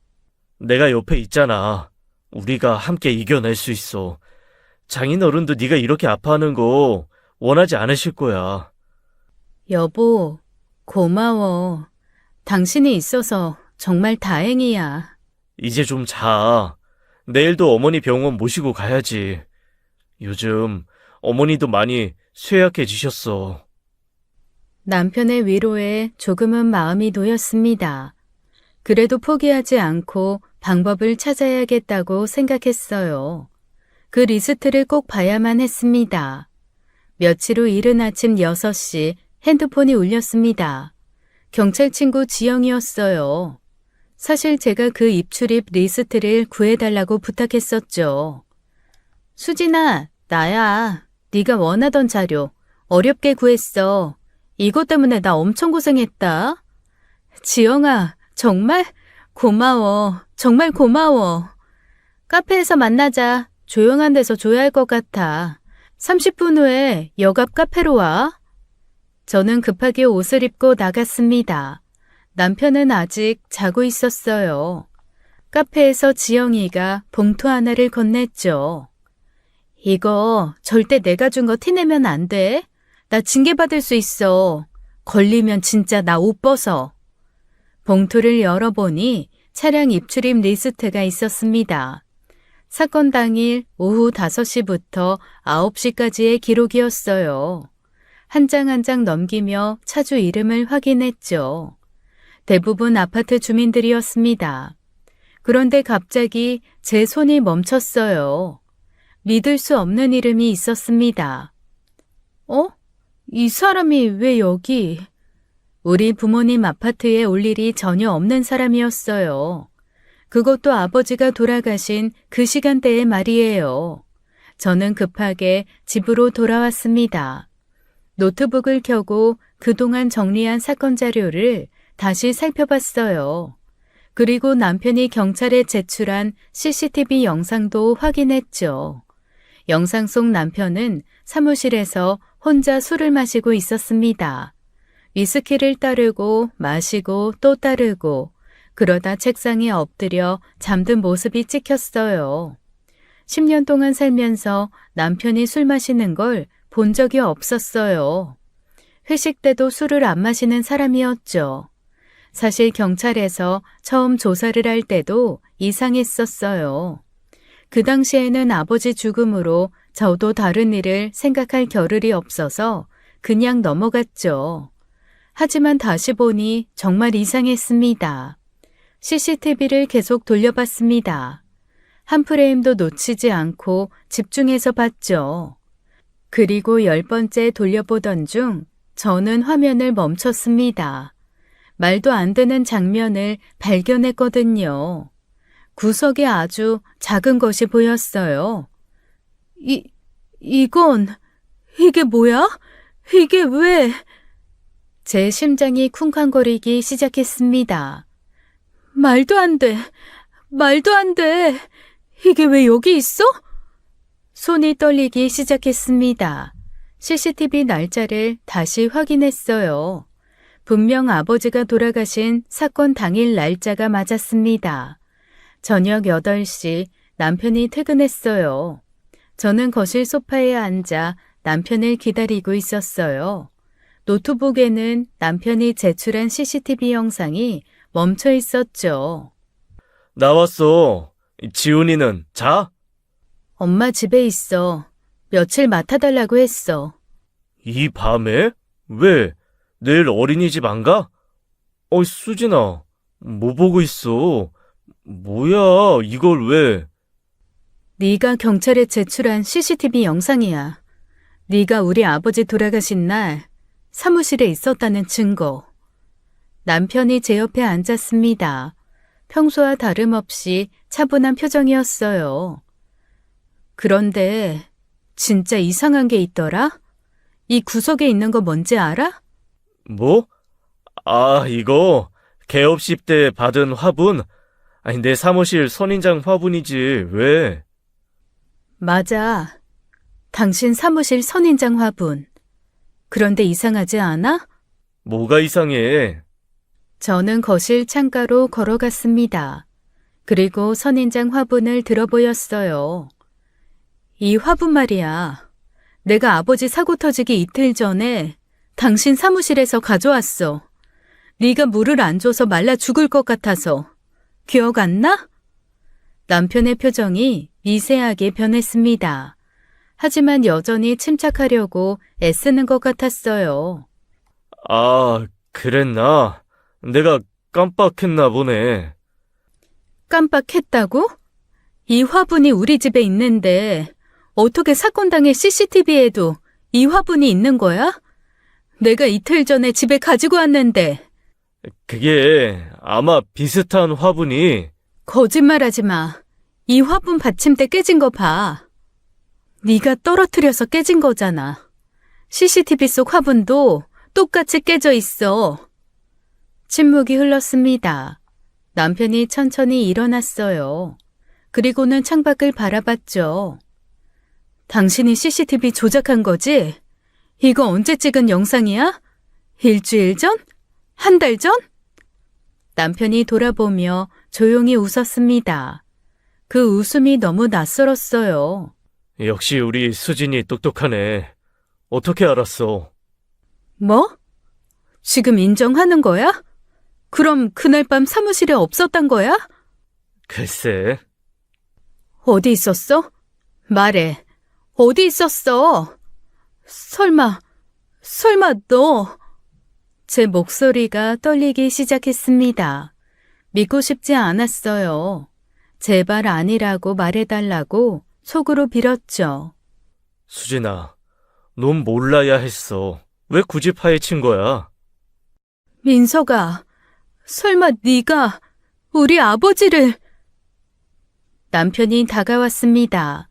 내가 옆에 있잖아. 우리가 함께 이겨낼 수 있어. 장인어른도 네가 이렇게 아파하는 거 원하지 않으실 거야. 여보, 고마워. 당신이 있어서 정말 다행이야. 이제 좀 자. 내일도 어머니 병원 모시고 가야지. 요즘 어머니도 많이 쇠약해지셨어. 남편의 위로에 조금은 마음이 놓였습니다. 그래도 포기하지 않고 방법을 찾아야겠다고 생각했어요. 그 리스트를 꼭 봐야만 했습니다. 며칠 후 이른 아침 6시 핸드폰이 울렸습니다. 경찰 친구 지영이었어요. 사실 제가 그 입출입 리스트를 구해달라고 부탁했었죠. 수진아, 나야. 네가 원하던 자료 어렵게 구했어. 이것 때문에 나 엄청 고생했다. 지영아, 정말 고마워. 정말 고마워. 카페에서 만나자. 조용한 데서 줘야 할 것 같아. 30분 후에 역 앞 카페로 와. 저는 급하게 옷을 입고 나갔습니다. 남편은 아직 자고 있었어요. 카페에서 지영이가 봉투 하나를 건넸죠. 이거 절대 내가 준 거 티내면 안 돼. 나 징계받을 수 있어. 걸리면 진짜 나 옷 벗어. 봉투를 열어보니 차량 입출입 리스트가 있었습니다. 사건 당일 오후 5시부터 9시까지의 기록이었어요. 한 장 한 장 넘기며 차주 이름을 확인했죠. 대부분 아파트 주민들이었습니다. 그런데 갑자기 제 손이 멈췄어요. 믿을 수 없는 이름이 있었습니다. 이 사람이 왜 여기? 우리 부모님 아파트에 올 일이 전혀 없는 사람이었어요. 그것도 아버지가 돌아가신 그 시간대의 말이에요. 저는 급하게 집으로 돌아왔습니다. 노트북을 켜고 그동안 정리한 사건 자료를 다시 살펴봤어요. 그리고 남편이 경찰에 제출한 CCTV 영상도 확인했죠. 영상 속 남편은 사무실에서 혼자 술을 마시고 있었습니다. 위스키를 따르고 마시고 또 따르고 그러다 책상에 엎드려 잠든 모습이 찍혔어요. 10년 동안 살면서 남편이 술 마시는 걸 본 적이 없었어요. 회식 때도 술을 안 마시는 사람이었죠. 사실 경찰에서 처음 조사를 할 때도 이상했었어요. 그 당시에는 아버지 죽음으로 저도 다른 일을 생각할 겨를이 없어서 그냥 넘어갔죠. 하지만 다시 보니 정말 이상했습니다. CCTV를 계속 돌려봤습니다. 한 프레임도 놓치지 않고 집중해서 봤죠. 그리고 10번째 돌려보던 중 저는 화면을 멈췄습니다. 말도 안 되는 장면을 발견했거든요. 구석에 아주 작은 것이 보였어요. 이게 뭐야? 이게 왜? 제 심장이 쿵쾅거리기 시작했습니다. 말도 안 돼. 말도 안 돼. 이게 왜 여기 있어? 손이 떨리기 시작했습니다. CCTV 날짜를 다시 확인했어요. 분명 아버지가 돌아가신 사건 당일 날짜가 맞았습니다. 저녁 8시 남편이 퇴근했어요. 저는 거실 소파에 앉아 남편을 기다리고 있었어요. 노트북에는 남편이 제출한 CCTV 영상이 멈춰 있었죠. 나왔어. 지훈이는 자? 엄마 집에 있어. 며칠 맡아달라고 했어. 이 밤에? 왜? 내일 어린이집 안 가? 수진아, 뭐 보고 있어? 뭐야, 이걸 왜? 네가 경찰에 제출한 CCTV 영상이야. 네가 우리 아버지 돌아가신 날 사무실에 있었다는 증거. 남편이 제 옆에 앉았습니다. 평소와 다름없이 차분한 표정이었어요. 그런데 진짜 이상한 게 있더라? 이 구석에 있는 거 뭔지 알아? 뭐? 아, 이거 개업식 때 받은 화분? 아니, 내 사무실 선인장 화분이지, 왜? 맞아. 당신 사무실 선인장 화분. 그런데 이상하지 않아? 뭐가 이상해? 저는 거실 창가로 걸어갔습니다. 그리고 선인장 화분을 들어보였어요. 이 화분 말이야. 내가 아버지 사고 터지기 이틀 전에 당신 사무실에서 가져왔어. 네가 물을 안 줘서 말라 죽을 것 같아서. 기억 안 나? 남편의 표정이 미세하게 변했습니다. 하지만 여전히 침착하려고 애쓰는 것 같았어요. 아, 그랬나? 내가 깜빡했나 보네. 깜빡했다고? 이 화분이 우리 집에 있는데 어떻게 사건 당일 CCTV에도 이 화분이 있는 거야? 내가 이틀 전에 집에 가지고 왔는데. 그게 아마 비슷한 화분이. 거짓말하지 마. 이 화분 받침대 깨진 거 봐. 네가 떨어뜨려서 깨진 거잖아. CCTV 속 화분도 똑같이 깨져 있어. 침묵이 흘렀습니다. 남편이 천천히 일어났어요. 그리고는 창밖을 바라봤죠. 당신이 CCTV 조작한 거지? 이거 언제 찍은 영상이야? 일주일 전? 한 달 전? 남편이 돌아보며 조용히 웃었습니다. 그 웃음이 너무 낯설었어요. 역시 우리 수진이 똑똑하네. 어떻게 알았어? 뭐? 지금 인정하는 거야? 그럼 그날 밤 사무실에 없었단 거야? 글쎄. 어디 있었어? 말해. 어디 있었어? 설마 너. 제 목소리가 떨리기 시작했습니다. 믿고 싶지 않았어요. 제발 아니라고 말해달라고 속으로 빌었죠. 수진아, 넌 몰라야 했어. 왜 굳이 파헤친 거야? 민서가, 설마 네가 우리 아버지를... 남편이 다가왔습니다.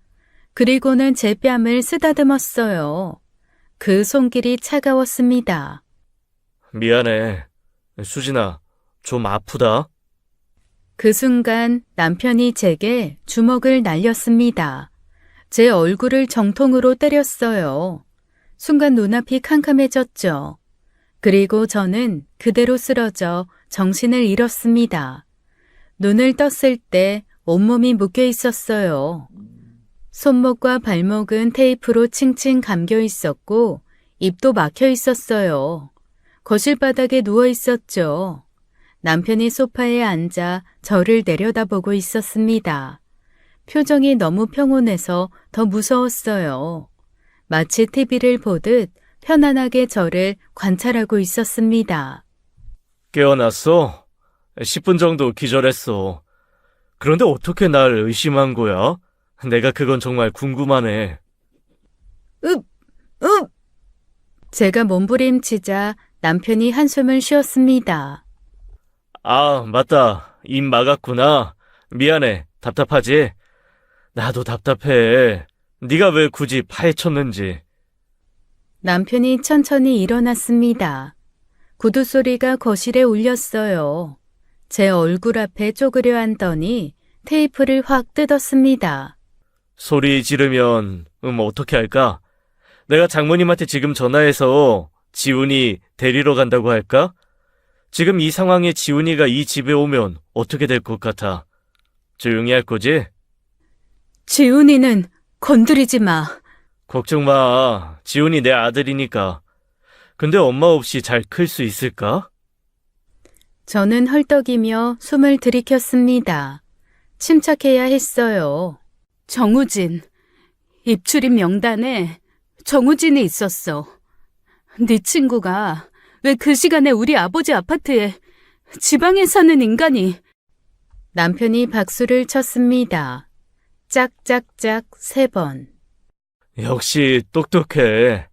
그리고는 제 뺨을 쓰다듬었어요. 그 손길이 차가웠습니다. 미안해. 수진아, 좀 아프다. 그 순간 남편이 제게 주먹을 날렸습니다. 제 얼굴을 정통으로 때렸어요. 순간 눈앞이 캄캄해졌죠. 그리고 저는 그대로 쓰러져 정신을 잃었습니다. 눈을 떴을 때 온몸이 묶여 있었어요. 손목과 발목은 테이프로 칭칭 감겨 있었고 입도 막혀 있었어요. 거실 바닥에 누워 있었죠. 남편이 소파에 앉아 저를 내려다보고 있었습니다. 표정이 너무 평온해서 더 무서웠어요. 마치 TV를 보듯 편안하게 저를 관찰하고 있었습니다. 깨어났어? 10분 정도 기절했어. 그런데 어떻게 날 의심한 거야? 내가 그건 정말 궁금하네. 제가 몸부림치자 남편이 한숨을 쉬었습니다. 아, 맞다. 입 막았구나. 미안해. 답답하지? 나도 답답해. 네가 왜 굳이 파헤쳤는지. 남편이 천천히 일어났습니다. 구두 소리가 거실에 울렸어요. 제 얼굴 앞에 쪼그려 앉더니 테이프를 확 뜯었습니다. 소리 지르면 어떻게 할까? 내가 장모님한테 지금 전화해서 지훈이 데리러 간다고 할까? 지금 이 상황에 지훈이가 이 집에 오면 어떻게 될 것 같아? 조용히 할 거지? 지훈이는 건드리지 마. 걱정 마. 지훈이 내 아들이니까. 근데 엄마 없이 잘 클 수 있을까? 저는 헐떡이며 숨을 들이켰습니다. 침착해야 했어요. 정우진. 입출입 명단에 정우진이 있었어. 네 친구가 왜 그 시간에 우리 아버지 아파트에 지방에 사는 인간이... 남편이 박수를 쳤습니다. 짝짝짝 3번. 역시 똑똑해.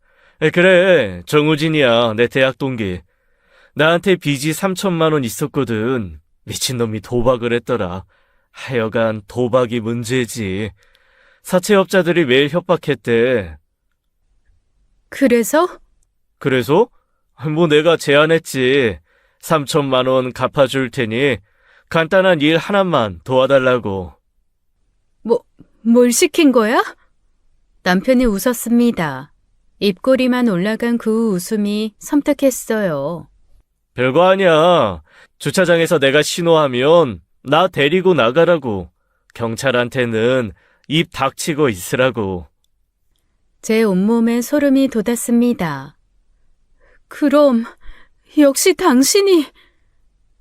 그래, 정우진이야, 내 대학 동기. 나한테 빚이 3천만 원 있었거든. 미친놈이 도박을 했더라. 하여간 도박이 문제지. 사채업자들이 매일 협박했대. 그래서? 그래서? 뭐 내가 제안했지. 3천만 원 갚아줄 테니 간단한 일 하나만 도와달라고. 뭘 시킨 거야? 남편이 웃었습니다. 입꼬리만 올라간 그 웃음이 섬뜩했어요. 별거 아니야. 주차장에서 내가 신호하면 나 데리고 나가라고. 경찰한테는 입 닥치고 있으라고. 제 온몸에 소름이 돋았습니다. 그럼 역시 당신이...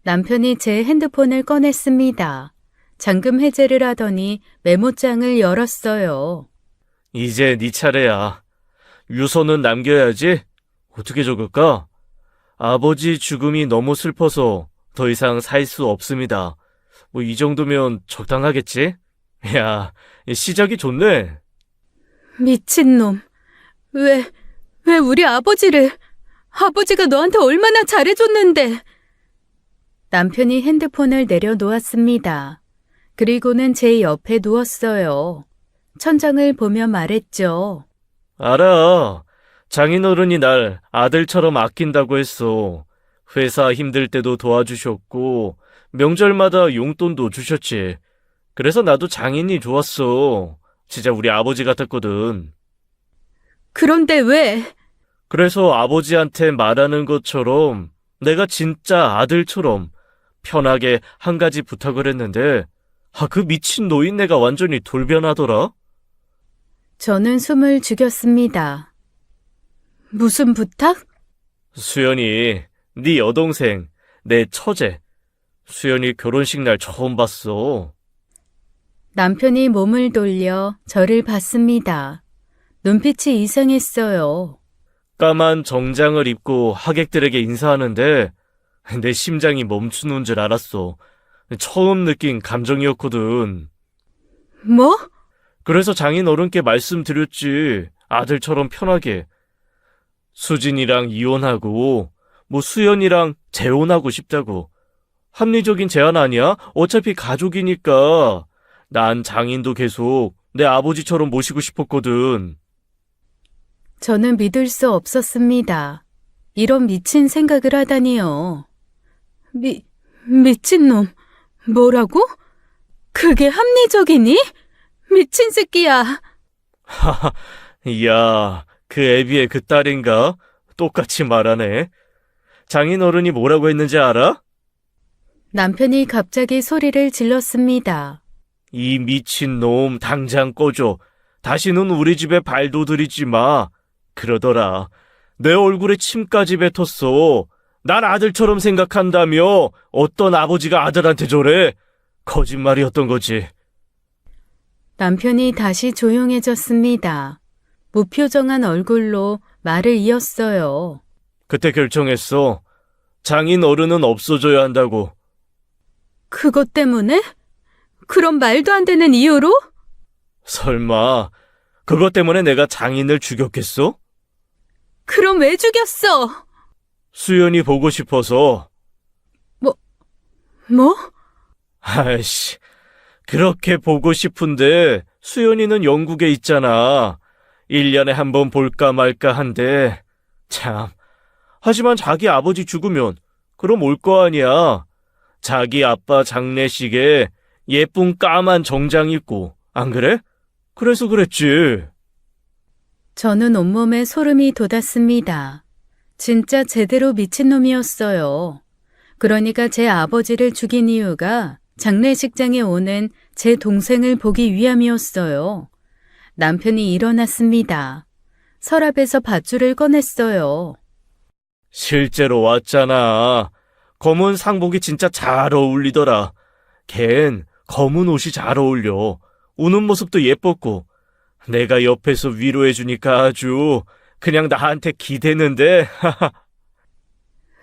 남편이 제 핸드폰을 꺼냈습니다. 잠금 해제를 하더니 메모장을 열었어요. 이제 네 차례야. 유서는 남겨야지. 어떻게 적을까? 아버지 죽음이 너무 슬퍼서 더 이상 살 수 없습니다. 뭐 이 정도면 적당하겠지? 야, 시작이 좋네. 미친놈. 왜 우리 아버지가 너한테 얼마나 잘해줬는데. 남편이 핸드폰을 내려놓았습니다. 그리고는 제 옆에 누웠어요. 천장을 보며 말했죠. 알아. 장인어른이 날 아들처럼 아낀다고 했어. 회사 힘들 때도 도와주셨고 명절마다 용돈도 주셨지. 그래서 나도 장인이 좋았어. 진짜 우리 아버지 같았거든. 그런데 왜? 그래서 아버지한테 말하는 것처럼 내가 진짜 아들처럼 편하게 한 가지 부탁을 했는데 그 미친 노인네가 완전히 돌변하더라. 저는 숨을 죽였습니다. 무슨 부탁? 수연이, 네 여동생, 내 처제. 수연이 결혼식 날 처음 봤어. 남편이 몸을 돌려 저를 봤습니다. 눈빛이 이상했어요. 까만 정장을 입고 하객들에게 인사하는데 내 심장이 멈추는 줄 알았어. 처음 느낀 감정이었거든. 뭐? 그래서 장인 어른께 말씀드렸지. 아들처럼 편하게. 수진이랑 이혼하고 뭐 수연이랑 재혼하고 싶다고. 합리적인 제안 아니야? 어차피 가족이니까. 난 장인도 계속 내 아버지처럼 모시고 싶었거든. 저는 믿을 수 없었습니다. 이런 미친 생각을 하다니요. 미친놈. 뭐라고? 그게 합리적이니? 미친 새끼야. 하하, 이야, 그 애비의 그 딸인가? 똑같이 말하네. 장인어른이 뭐라고 했는지 알아? 남편이 갑자기 소리를 질렀습니다. 이 미친놈 당장 꺼줘. 다시는 우리 집에 발도 들이지 마. 그러더라. 내 얼굴에 침까지 뱉었어. 난 아들처럼 생각한다며 어떤 아버지가 아들한테 저래. 거짓말이었던 거지. 남편이 다시 조용해졌습니다. 무표정한 얼굴로 말을 이었어요. 그때 결정했어. 장인 어른은 없어져야 한다고. 그것 때문에? 그런 말도 안 되는 이유로? 설마 그것 때문에 내가 장인을 죽였겠어? 그럼 왜 죽였어? 수연이 보고 싶어서. 뭐? 아이씨, 그렇게 보고 싶은데 수연이는 영국에 있잖아. 1년에 한 번 볼까 말까 한데 참. 하지만 자기 아버지 죽으면 그럼 올 거 아니야. 자기 아빠 장례식에 예쁜 까만 정장 입고, 안 그래? 그래서 그랬지. 저는 온몸에 소름이 돋았습니다. 진짜 제대로 미친놈이었어요. 그러니까 제 아버지를 죽인 이유가 장례식장에 오는 제 동생을 보기 위함이었어요. 남편이 일어났습니다. 서랍에서 밧줄을 꺼냈어요. 실제로 왔잖아. 검은 상복이 진짜 잘 어울리더라. 걘 검은 옷이 잘 어울려. 우는 모습도 예뻤고. 내가 옆에서 위로해주니까 아주 그냥 나한테 기대는데.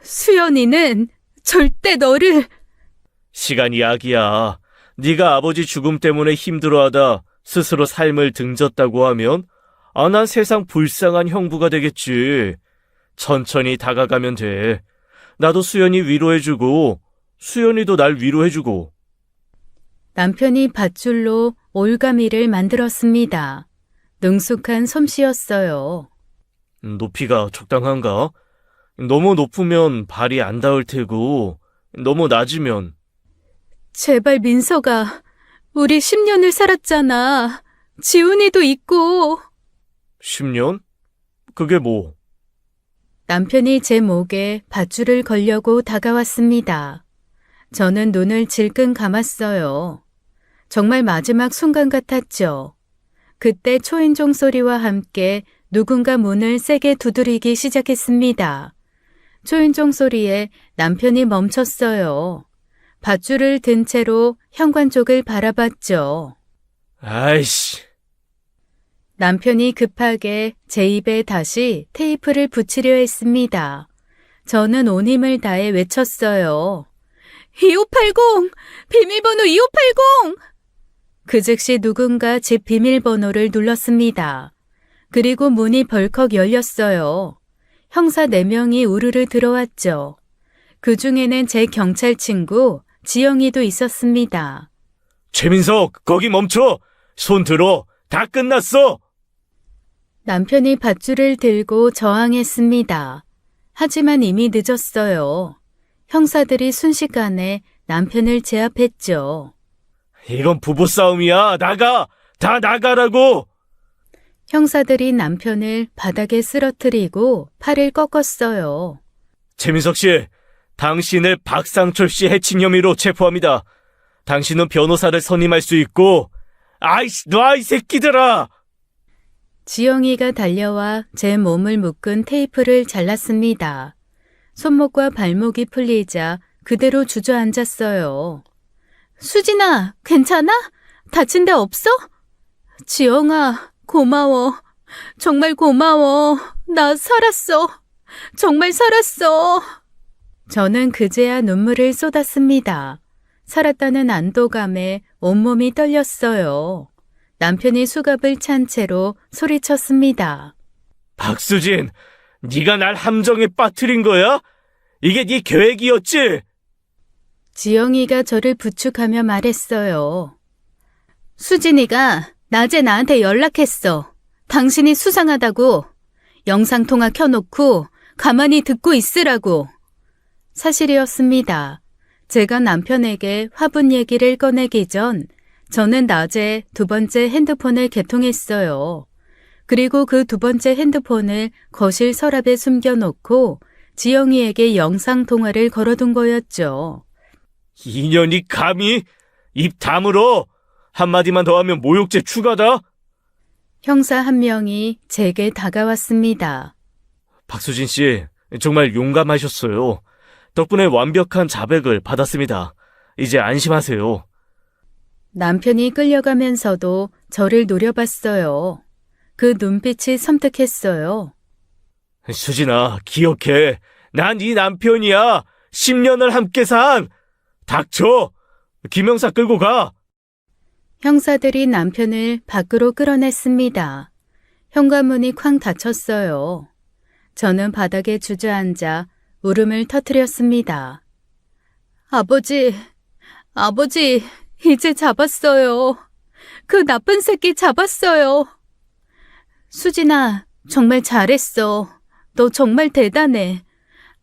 수연이는 절대 너를... 시간이 약이야. 네가 아버지 죽음 때문에 힘들어하다 스스로 삶을 등졌다고 하면 난 세상 불쌍한 형부가 되겠지. 천천히 다가가면 돼. 나도 수연이 위로해주고 수연이도 날 위로해주고. 남편이 밧줄로 올가미를 만들었습니다. 능숙한 솜씨였어요. 높이가 적당한가? 너무 높으면 발이 안 닿을 테고 너무 낮으면. 제발 민서가, 우리 10년을 살았잖아. 지훈이도 있고. 10년? 그게 뭐? 남편이 제 목에 밧줄을 걸려고 다가왔습니다. 저는 눈을 질끈 감았어요. 정말 마지막 순간 같았죠. 그때 초인종 소리와 함께 누군가 문을 세게 두드리기 시작했습니다. 초인종 소리에 남편이 멈췄어요. 밧줄을 든 채로 현관 쪽을 바라봤죠. 아이씨. 남편이 급하게 제 입에 다시 테이프를 붙이려 했습니다. 저는 온 힘을 다해 외쳤어요. 2580! 비밀번호 2580! 그 즉시 누군가 집 비밀번호를 눌렀습니다. 그리고 문이 벌컥 열렸어요. 형사 4명이 우르르 들어왔죠. 그 중에는 제 경찰 친구 지영이도 있었습니다. 최민석, 거기 멈춰! 손 들어! 다 끝났어! 남편이 밧줄을 들고 저항했습니다. 하지만 이미 늦었어요. 형사들이 순식간에 남편을 제압했죠. 이건 부부싸움이야. 나가! 다 나가라고! 형사들이 남편을 바닥에 쓰러뜨리고 팔을 꺾었어요. 최민석 씨, 당신을 박상철 씨 해친 혐의로 체포합니다. 당신은 변호사를 선임할 수 있고, 아이씨, 놔, 이 새끼들아! 지영이가 달려와 제 몸을 묶은 테이프를 잘랐습니다. 손목과 발목이 풀리자 그대로 주저앉았어요. 수진아, 괜찮아? 다친 데 없어? 지영아, 고마워. 정말 고마워. 나 살았어. 정말 살았어. 저는 그제야 눈물을 쏟았습니다. 살았다는 안도감에 온몸이 떨렸어요. 남편이 수갑을 찬 채로 소리쳤습니다. 박수진, 네가 날 함정에 빠뜨린 거야? 이게 네 계획이었지? 지영이가 저를 부축하며 말했어요. 수진이가 낮에 나한테 연락했어. 당신이 수상하다고. 영상통화 켜놓고 가만히 듣고 있으라고. 사실이었습니다. 제가 남편에게 화분 얘기를 꺼내기 전 저는 낮에 2번째 핸드폰을 개통했어요. 그리고 그 2번째 핸드폰을 거실 서랍에 숨겨놓고 지영이에게 영상통화를 걸어둔 거였죠. 인연이 감히? 입 다물어! 한마디만 더 하면 모욕죄 추가다? 형사 한 명이 제게 다가왔습니다. 박수진 씨, 정말 용감하셨어요. 덕분에 완벽한 자백을 받았습니다. 이제 안심하세요. 남편이 끌려가면서도 저를 노려봤어요. 그 눈빛이 섬뜩했어요. 수진아, 기억해. 난 네 남편이야. 10년을 함께 산. 닥쳐. 김영사 끌고 가. 형사들이 남편을 밖으로 끌어냈습니다. 현관문이 쾅 닫혔어요. 저는 바닥에 주저앉아 울음을 터뜨렸습니다. 아버지, 이제 잡았어요. 그 나쁜 새끼 잡았어요. 수진아, 정말 잘했어. 너 정말 대단해.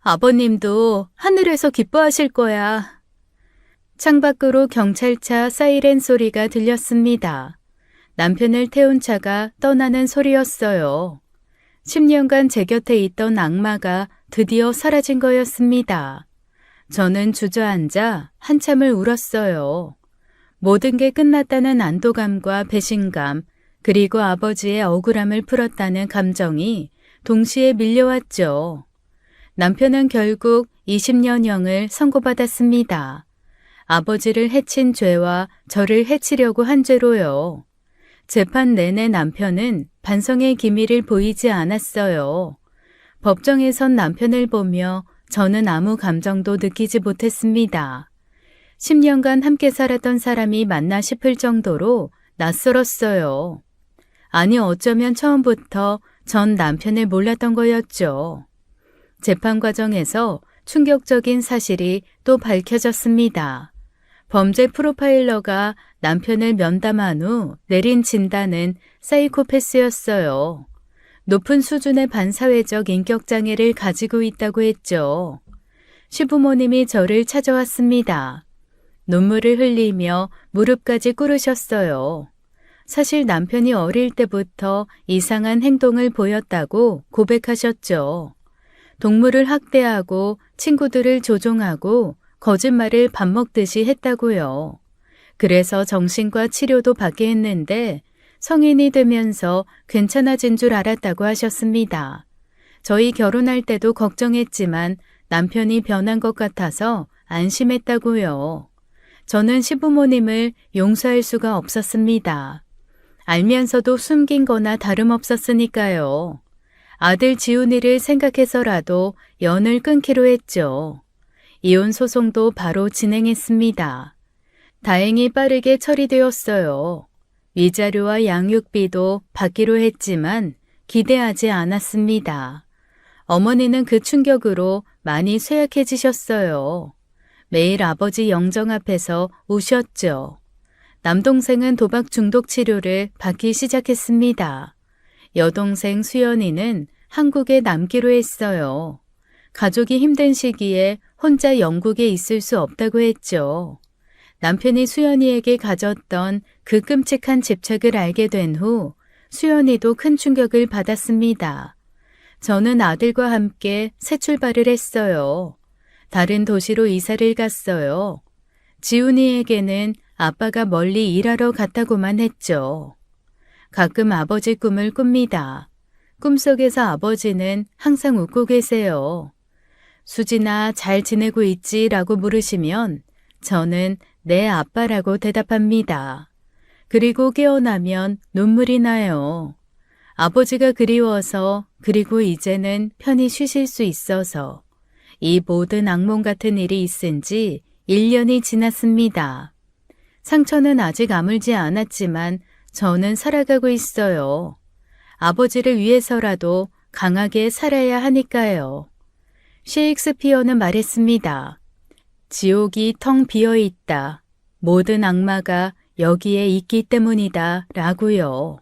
아버님도 하늘에서 기뻐하실 거야. 창밖으로 경찰차 사이렌 소리가 들렸습니다. 남편을 태운 차가 떠나는 소리였어요. 10년간 제 곁에 있던 악마가 드디어 사라진 거였습니다. 저는 주저앉아 한참을 울었어요. 모든 게 끝났다는 안도감과 배신감, 그리고 아버지의 억울함을 풀었다는 감정이 동시에 밀려왔죠. 남편은 결국 20년형을 선고받았습니다. 아버지를 해친 죄와 저를 해치려고 한 죄로요. 재판 내내 남편은 반성의 기미를 보이지 않았어요. 법정에선 남편을 보며 저는 아무 감정도 느끼지 못했습니다. 10년간 함께 살았던 사람이 맞나 싶을 정도로 낯설었어요. 아니, 어쩌면 처음부터 전 남편을 몰랐던 거였죠. 재판 과정에서 충격적인 사실이 또 밝혀졌습니다. 범죄 프로파일러가 남편을 면담한 후 내린 진단은 사이코패스였어요. 높은 수준의 반사회적 인격장애를 가지고 있다고 했죠. 시부모님이 저를 찾아왔습니다. 눈물을 흘리며 무릎까지 꿇으셨어요. 사실 남편이 어릴 때부터 이상한 행동을 보였다고 고백하셨죠. 동물을 학대하고 친구들을 조종하고 거짓말을 밥 먹듯이 했다고요. 그래서 정신과 치료도 받게 했는데 성인이 되면서 괜찮아진 줄 알았다고 하셨습니다. 저희 결혼할 때도 걱정했지만 남편이 변한 것 같아서 안심했다고요. 저는 시부모님을 용서할 수가 없었습니다. 알면서도 숨긴 거나 다름없었으니까요. 아들 지훈이를 생각해서라도 연을 끊기로 했죠. 이혼 소송도 바로 진행했습니다. 다행히 빠르게 처리되었어요. 위자료와 양육비도 받기로 했지만 기대하지 않았습니다. 어머니는 그 충격으로 많이 쇠약해지셨어요. 매일 아버지 영정 앞에서 우셨죠. 남동생은 도박 중독 치료를 받기 시작했습니다. 여동생 수연이는 한국에 남기로 했어요. 가족이 힘든 시기에 혼자 영국에 있을 수 없다고 했죠. 남편이 수연이에게 가졌던 그 끔찍한 집착을 알게 된 후 수연이도 큰 충격을 받았습니다. 저는 아들과 함께 새 출발을 했어요. 다른 도시로 이사를 갔어요. 지훈이에게는 아빠가 멀리 일하러 갔다고만 했죠. 가끔 아버지 꿈을 꿉니다. 꿈속에서 아버지는 항상 웃고 계세요. 수진아, 잘 지내고 있지? 라고 물으시면 저는 네, 아빠라고 대답합니다. 그리고 깨어나면 눈물이 나요. 아버지가 그리워서, 그리고 이제는 편히 쉬실 수 있어서. 이 모든 악몽 같은 일이 있은 지 1년이 지났습니다. 상처는 아직 아물지 않았지만 저는 살아가고 있어요. 아버지를 위해서라도 강하게 살아야 하니까요. 셰익스피어는 말했습니다. 지옥이 텅 비어 있다. 모든 악마가 여기에 있기 때문이다. 라고요.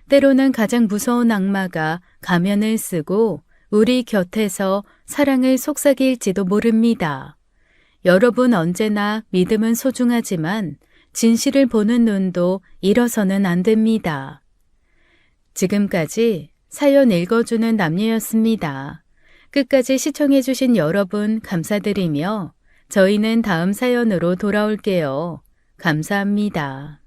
때로는 가장 무서운 악마가 가면을 쓰고 우리 곁에서 사랑을 속삭일지도 모릅니다. 여러분, 언제나 믿음은 소중하지만 진실을 보는 눈도 잃어서는 안 됩니다. 지금까지 사연 읽어주는 남녀였습니다. 끝까지 시청해주신 여러분 감사드리며 저희는 다음 사연으로 돌아올게요. 감사합니다.